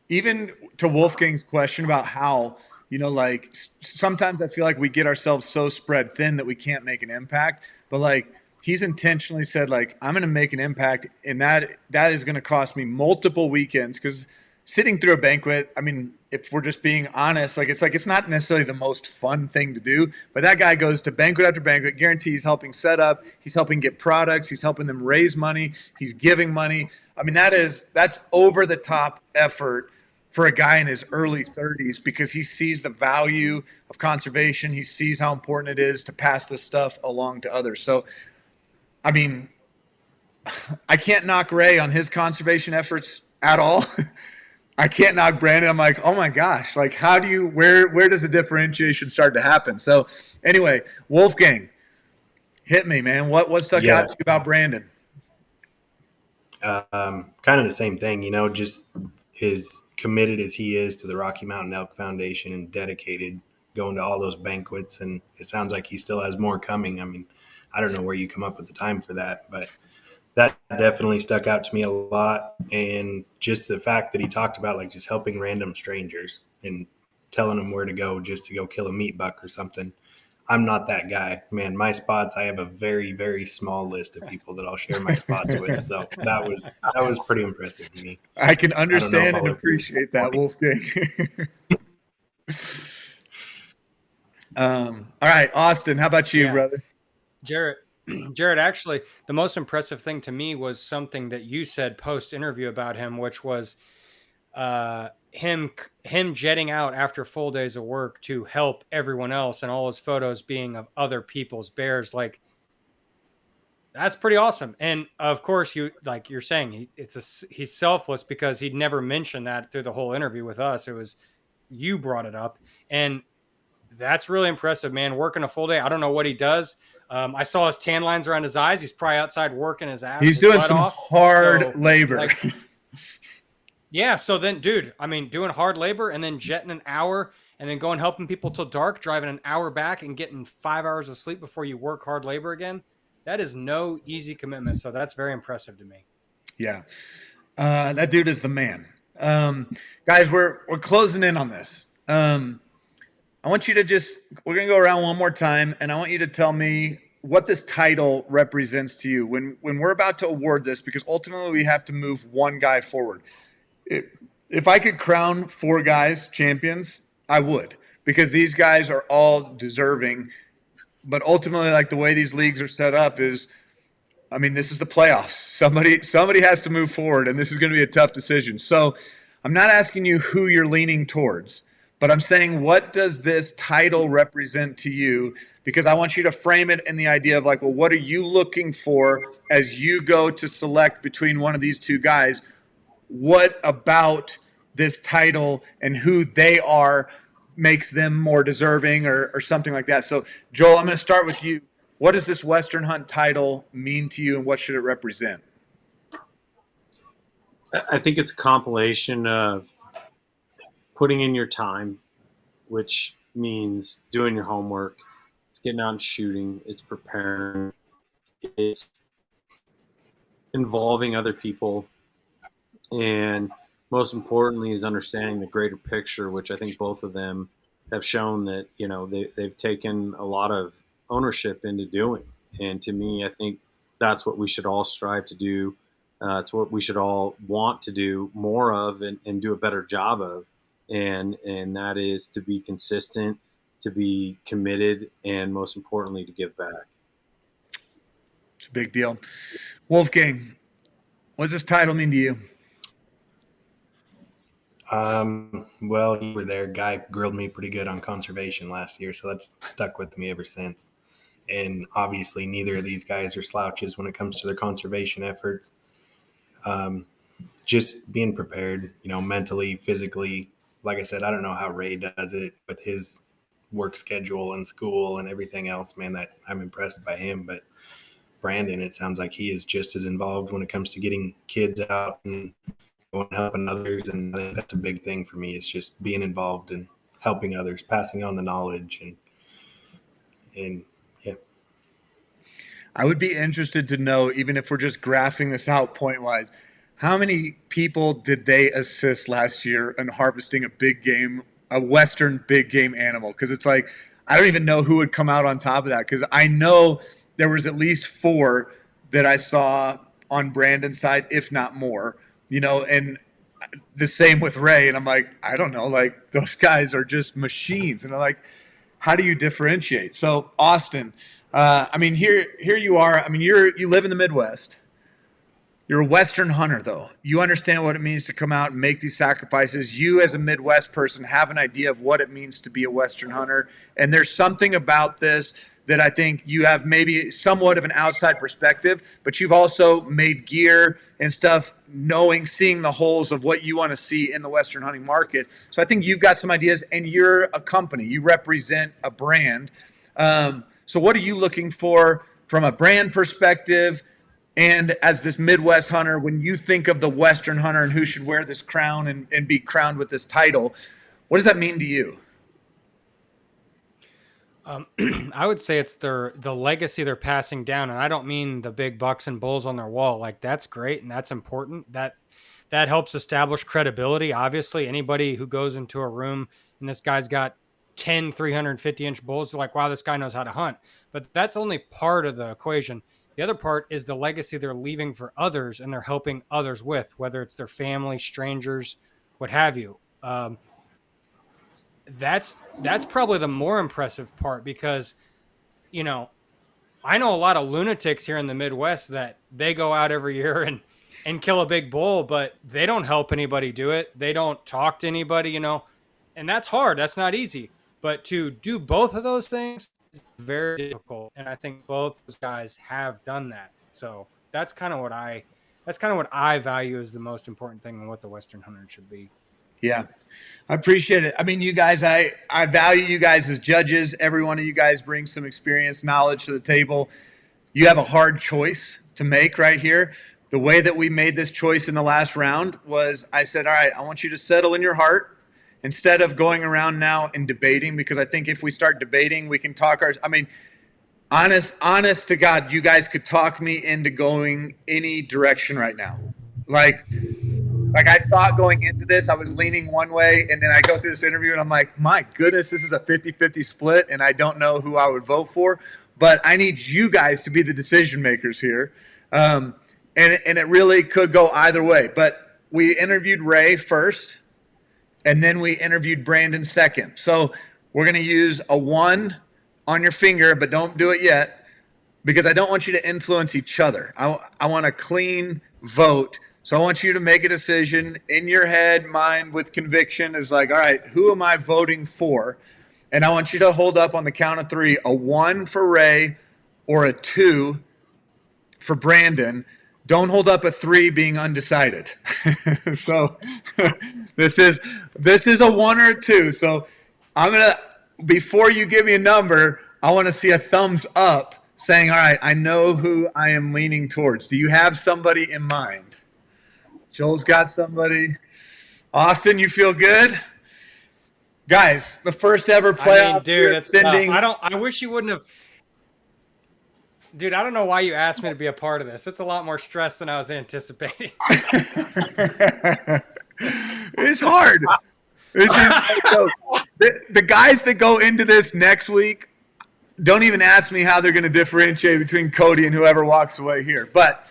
Even to Wolfgang's question about how, like sometimes I feel like we get ourselves so spread thin that we can't make an impact, but like he's intentionally said, like, I'm going to make an impact, and that is going to cost me multiple weekends, because sitting through a banquet, I mean, if we're just being honest, it's not necessarily the most fun thing to do, but that guy goes to banquet after banquet, guarantee he's helping set up, he's helping get products, he's helping them raise money, he's giving money. I mean, that's over the top effort for a guy in his early 30s, because he sees the value of conservation. He sees how important it is to pass this stuff along to others. So, I mean, I can't knock Ray on his conservation efforts at all. I can't knock Brandon. I'm like, oh my gosh, like where does the differentiation start to happen? So anyway, Wolfgang, hit me, man. What stuck out to you about Brandon? Kind of the same thing, just as committed as he is to the Rocky Mountain Elk Foundation and dedicated, going to all those banquets. And it sounds like he still has more coming. I mean, I don't know where you come up with the time for that, but that definitely stuck out to me a lot. And just the fact that he talked about like just helping random strangers and telling them where to go just to go kill a meat buck or something. I'm not that guy, man. My spots, I have a very, very small list of people that I'll share my spots with. So that was pretty impressive to me. I can understand and appreciate that, Wolfgang. All right, Austin, how about you, brother? Jared, actually, the most impressive thing to me was something that you said post-interview about him, which was him jetting out after full days of work to help everyone else, and all his photos being of other people's bears. Like, that's pretty awesome. And of course, you're saying, he's selfless, because he'd never mentioned that through the whole interview with us. It was you brought it up, and that's really impressive, man. Working a full day. I don't know what he does. I saw his tan lines around his eyes. He's probably outside working his ass. He's doing some hard labor. Yeah. So then, dude, I mean, doing hard labor and then jetting an hour and then going helping people till dark, driving an hour back and getting 5 hours of sleep before you work hard labor again. That is no easy commitment. So that's very impressive to me. Yeah. That dude is the man. Guys, we're closing in on this. I want you to we're going to go around one more time, and I want you to tell me what this title represents to you when we're about to award this, because ultimately we have to move one guy forward. If I could crown 4 guys champions, I would, because these guys are all deserving. But ultimately, like the way these leagues are set up is, I mean, this is the playoffs. Somebody has to move forward, and this is going to be a tough decision. So I'm not asking you who you're leaning towards, but I'm saying, what does this title represent to you? Because I want you to frame it in the idea of like, well, what are you looking for as you go to select between one of these 2 guys? What about this title and who they are makes them more deserving or something like that? So, Joel, I'm going to start with you. What does this Western Hunt title mean to you, and what should it represent? I think it's a compilation of putting in your time, which means doing your homework. It's getting out and shooting. It's preparing. It's involving other people. And most importantly is understanding the greater picture, which I think both of them have shown that, they've taken a lot of ownership into doing. And to me, I think that's what we should all strive to do. It's what we should all want to do more of and do a better job of. And that is to be consistent, to be committed, and most importantly, to give back. It's a big deal. Wolfgang, what does this title mean to you? Well, you were there. Guy grilled me pretty good on conservation last year, so that's stuck with me ever since. And obviously, neither of these guys are slouches when it comes to their conservation efforts. Just being prepared, mentally, physically. Like I said, I don't know how Ray does it with his work schedule and school and everything else, man, that I'm impressed by him. But Brandon, it sounds like he is just as involved when it comes to getting kids out and helping others. And I think that's a big thing for me. It's just being involved and helping others, passing on the knowledge and yeah. I would be interested to know, even if we're just graphing this out point wise, how many people did they assist last year in harvesting a Western big game animal? Because it's like, I don't even know who would come out on top of that. Because I know there was at least 4 that I saw on Brandon's side, if not more. And the same with Ray. And I'm like, I don't know, like those guys are just machines. And I'm like, how do you differentiate? So Austin, here you are. You live in the Midwest. You're a Western hunter, though. You understand what it means to come out and make these sacrifices. You, as a Midwest person, have an idea of what it means to be a Western hunter. And there's something about this that I think you have maybe somewhat of an outside perspective, but you've also made gear and stuff seeing the holes of what you want to see in the Western hunting market. So I think you've got some ideas, and you're a company. You represent a brand. So what are you looking for from a brand perspective? And as this Midwest hunter, when you think of the Western hunter and who should wear this crown and be crowned with this title, what does that mean to you? I would say it's the legacy they're passing down, and I don't mean the big bucks and bulls on their wall. Like, that's great and that's important. That helps establish credibility. Obviously, anybody who goes into a room and this guy's got 10 350-inch bulls, they're like, wow, this guy knows how to hunt. But that's only part of the equation. The other part is the legacy they're leaving for others, and they're helping others with, whether it's their family, strangers, what have you. That's probably the more impressive part, because, I know a lot of lunatics here in the Midwest that they go out every year and kill a big bull, but they don't help anybody do it. They don't talk to anybody, and that's hard. That's not easy. But to do both of those things is very difficult. And I think both those guys have done that. So that's kind of what I value as the most important thing and what the Western hunter should be. Yeah, I appreciate it. You guys, I value you guys as judges. Every one of you guys brings some experience, knowledge to the table. You have a hard choice to make right here. The way that we made this choice in the last round was, I said, all right, I want you to settle in your heart instead of going around now and debating, because I think if we start debating, we can talk honest to God, you guys could talk me into going any direction right now. Like I thought going into this, I was leaning one way, and then I go through this interview and I'm like, my goodness, this is a 50-50 split, and I don't know who I would vote for, but I need you guys to be the decision makers here. And it really could go either way. But we interviewed Ray first, and then we interviewed Brandon second. So we're going to use a 1 on your finger, but don't do it yet because I don't want you to influence each other. I want a clean vote. So I want you to make a decision in your head, mind with conviction is like, all right, who am I voting for? And I want you to hold up on the count of 3, a 1 for Ray or a 2 for Brandon. Don't hold up a 3 being undecided. So this is a 1 or a 2. So I'm going to, before you give me a number, I want to see a thumbs up saying, all right, I know who I am leaning towards. Do you have somebody in mind? Joel's got somebody. Austin, you feel good? Guys, the first ever playoff. I mean, dude, it's tough. I wish you wouldn't have. Dude, I don't know why you asked me to be a part of this. It's a lot more stress than I was anticipating. It's hard. The guys that go into this next week, don't even ask me how they're going to differentiate between Cody and whoever walks away here. But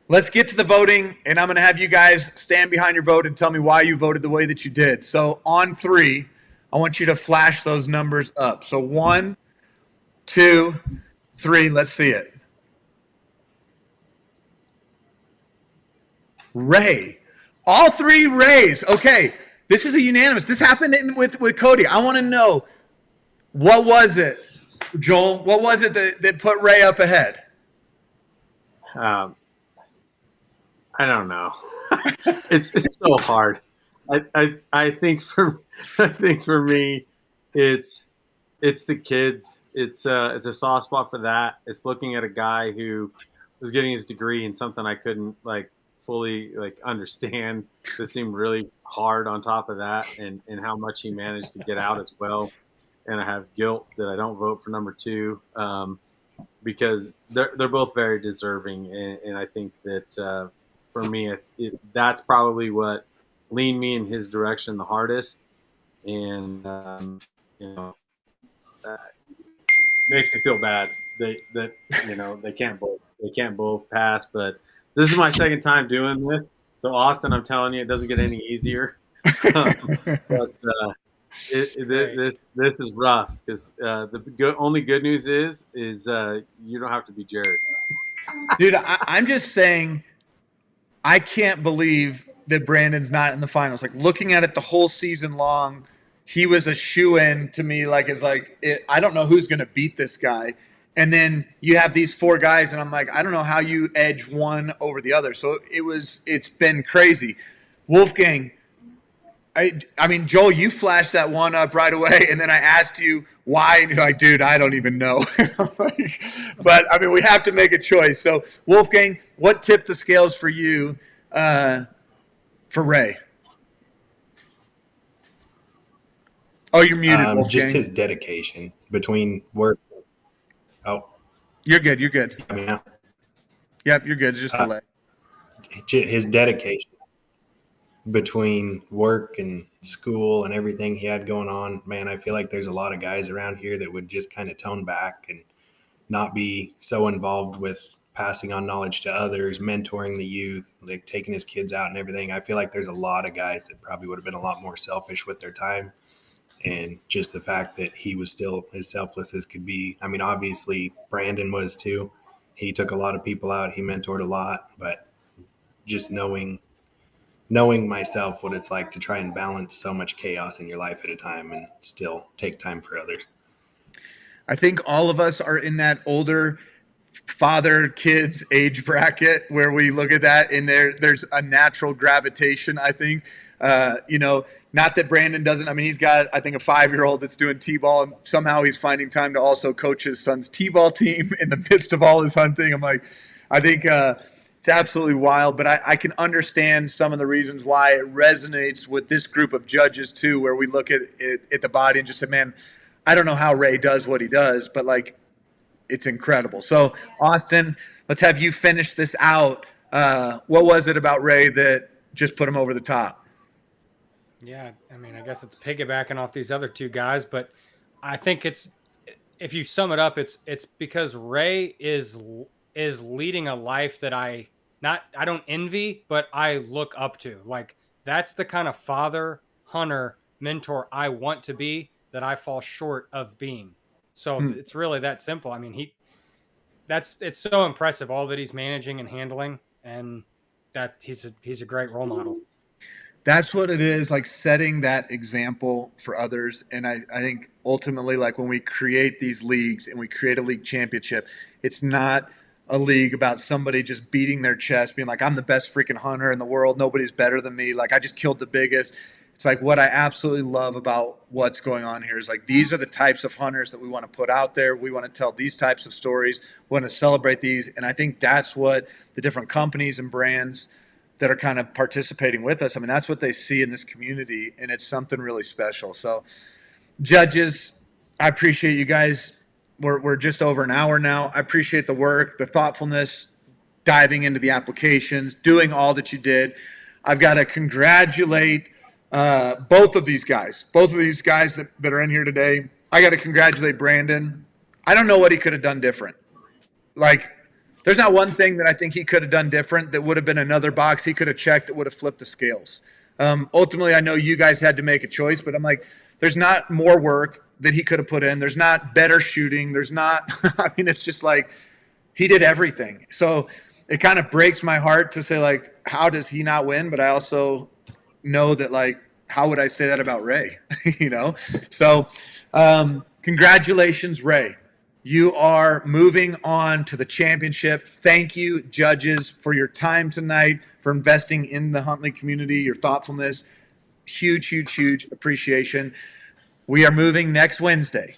let's get to the voting, and I'm going to have you guys stand behind your vote and tell me why you voted the way that you did. So on 3, I want you to flash those numbers up. So 1, 2, 3. Let's see it. Ray. All 3 Rays. Okay, this is a unanimous. This happened with Cody. I want to know, what was it, Joel? What was it that put Ray up ahead? I don't know. It's so hard. I think for me, it's the kids. It's a soft spot for that. It's looking at a guy who was getting his degree in something I couldn't fully understand. This seemed really hard on top of that, and how much he managed to get out as well. And I have guilt that I don't vote for number 2 because they're both very deserving, and I think that for me that's probably what leaned me in his direction the hardest, and makes me feel bad that they can't both pass. But this is my second time doing this, so Austin, I'm telling you, it doesn't get any easier. But this is rough because the only good news is you don't have to be Jared. Dude, I'm just saying, I can't believe that Brandon's not in the finals. Looking at it the whole season long, he was a shoo-in to me. I don't know who's going to beat this guy. And then you have these 4 guys, and I'm like, I don't know how you edge one over the other. So it's been crazy. Wolfgang, I mean, Joel, you flashed that 1 up right away, and then I asked you why, and you're like, dude, I don't even know. But, I mean, we have to make a choice. So, Wolfgang, what tipped the scales for you for Ray? Oh, you're muted, Wolfgang. Just his dedication between work. Oh. You're good. You're good. I mean, yep, you're good. It's just delay. His dedication between work and school and everything he had going on, man, I feel like there's a lot of guys around here that would just kind of tone back and not be so involved with passing on knowledge to others, mentoring the youth, taking his kids out and everything. I feel like there's a lot of guys that probably would have been a lot more selfish with their time. And just the fact that he was still as selfless as could be. I mean, obviously Brandon was too. He took a lot of people out. He mentored a lot, but just knowing myself what it's like to try and balance so much chaos in your life at a time and still take time for others. I think all of us are in that older father kids age bracket where we look at that and there's a natural gravitation. I think, not that Brandon doesn't. I mean, he's got, I think, a 5-year-old that's doing T-ball, and somehow he's finding time to also coach his son's T-ball team in the midst of all his hunting. I'm like, I think it's absolutely wild, but I can understand some of the reasons why it resonates with this group of judges too, where we look at the body and just say, man, I don't know how Ray does what he does, but it's incredible. So Austin, let's have you finish this out. What was it about Ray that just put him over the top? Yeah, I mean, I guess it's piggybacking off these other 2 guys, but I think if you sum it up, it's because Ray is leading a life that I I don't envy, but I look up to. Like, that's the kind of father, hunter, mentor I want to be that I fall short of being. So it's really that simple. I mean, it's so impressive all that he's managing and handling, and that he's a great role model. That's what it is, like setting that example for others. And I think ultimately, like when we create these leagues and we create a league championship, it's not a league about somebody just beating their chest, being like, I'm the best freaking hunter in the world. Nobody's better than me. Like, I just killed the biggest. It's like what I absolutely love about what's going on here is like these are the types of hunters that we want to put out there. We want to tell these types of stories. We want to celebrate these. And I think that's what the different companies and brands that are kind of participating with us, I mean, that's what they see in this community, and it's something really special. So, judges, I appreciate you guys. We're just over an hour now. I appreciate the work, the thoughtfulness, diving into the applications, doing all that you did. I've got to congratulate both of these guys that are in here today. I got to congratulate Brandon. I don't know what he could have done different. Like, there's not one thing that I think he could have done different that would have been another box he could have checked that would have flipped the scales. Ultimately, I know you guys had to make a choice, but I'm like, there's not more work that he could have put in. There's not better shooting. There's not, I mean, it's just like he did everything. So it kind of breaks my heart to say, like, how does he not win? But I also know that, like, how would I say that about Ray? You know? So congratulations, Ray. You are moving on to the championship. Thank you, judges, for your time tonight, for investing in the HuntLeague community, your thoughtfulness. Huge, huge, huge appreciation. We are moving next Wednesday.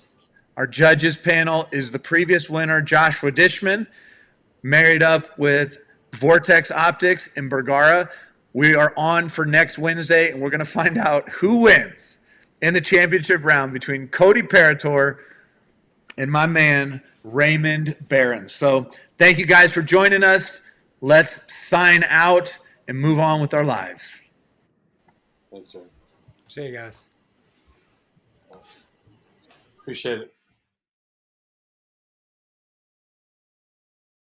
Our judges panel is the previous winner, Joshua Dishman, married up with Vortex Optics in Bergara. We are on for next Wednesday, and we're going to find out who wins in the championship round between Cody Paratore and my man, Raymond Behrens. So thank you guys for joining us. Let's sign out and move on with our lives. Thanks, sir. See you guys. Appreciate it.